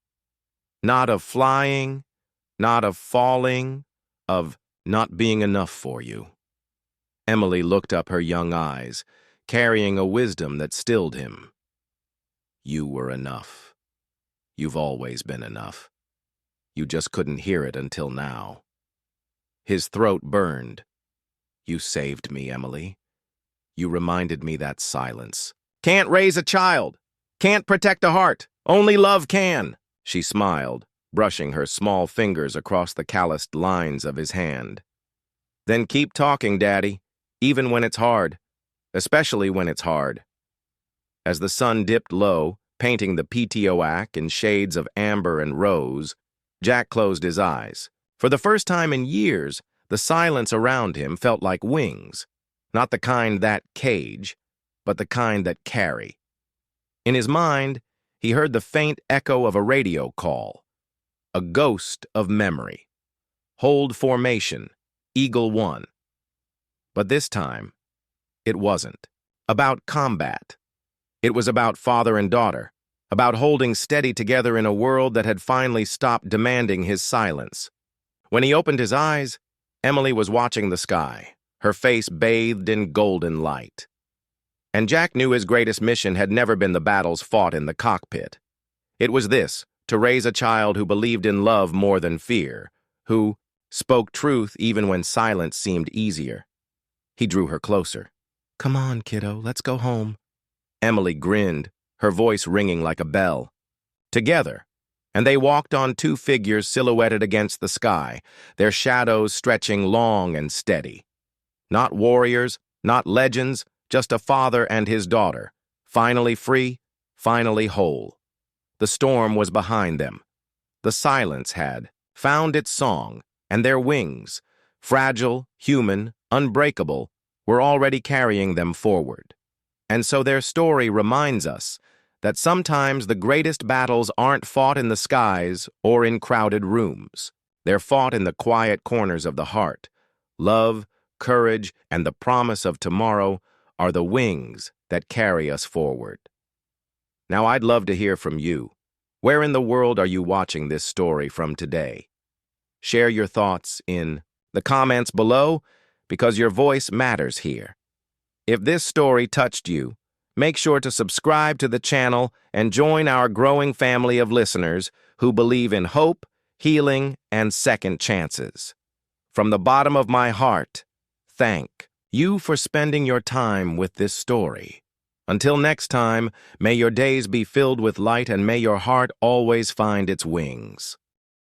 Not of flying, not of falling, of not being enough for you." Emily looked up her young eyes, carrying a wisdom that stilled him. "You were enough. You've always been enough. You just couldn't hear it until now." His throat burned. "You saved me, Emily. You reminded me that silence. Can't raise a child. Can't protect a heart. Only love can." She smiled, brushing her small fingers across the calloused lines of his hand. "Then keep talking, Daddy, even when it's hard. Especially when it's hard." As the sun dipped low, painting the PTOAC in shades of amber and rose, Jack closed his eyes. For the first time in years, the silence around him felt like wings. Not the kind that cage, but the kind that carry. In his mind, he heard the faint echo of a radio call. A ghost of memory. Hold formation, Eagle 1. But this time, it wasn't about combat. It was about father and daughter, about holding steady together in a world that had finally stopped demanding his silence. When he opened his eyes, Emily was watching the sky, her face bathed in golden light. And Jack knew his greatest mission had never been the battles fought in the cockpit. It was this, to raise a child who believed in love more than fear, who spoke truth even when silence seemed easier. He drew her closer. "Come on, kiddo, let's go home." Emily grinned, her voice ringing like a bell. Together, and they walked on two figures silhouetted against the sky, their shadows stretching long and steady. Not warriors, not legends, just a father and his daughter, finally free, finally whole. The storm was behind them. The silence had found its song, and their wings, fragile, human, unbreakable, were already carrying them forward. And so their story reminds us that sometimes the greatest battles aren't fought in the skies or in crowded rooms. They're fought in the quiet corners of the heart. Love, courage, and the promise of tomorrow are the wings that carry us forward. Now, I'd love to hear from you. Where in the world are you watching this story from today? Share your thoughts in the comments below, because your voice matters here. If this story touched you, make sure to subscribe to the channel and join our growing family of listeners who believe in hope, healing, and second chances. From the bottom of my heart, thank you for spending your time with this story. Until next time, may your days be filled with light and may your heart always find its wings.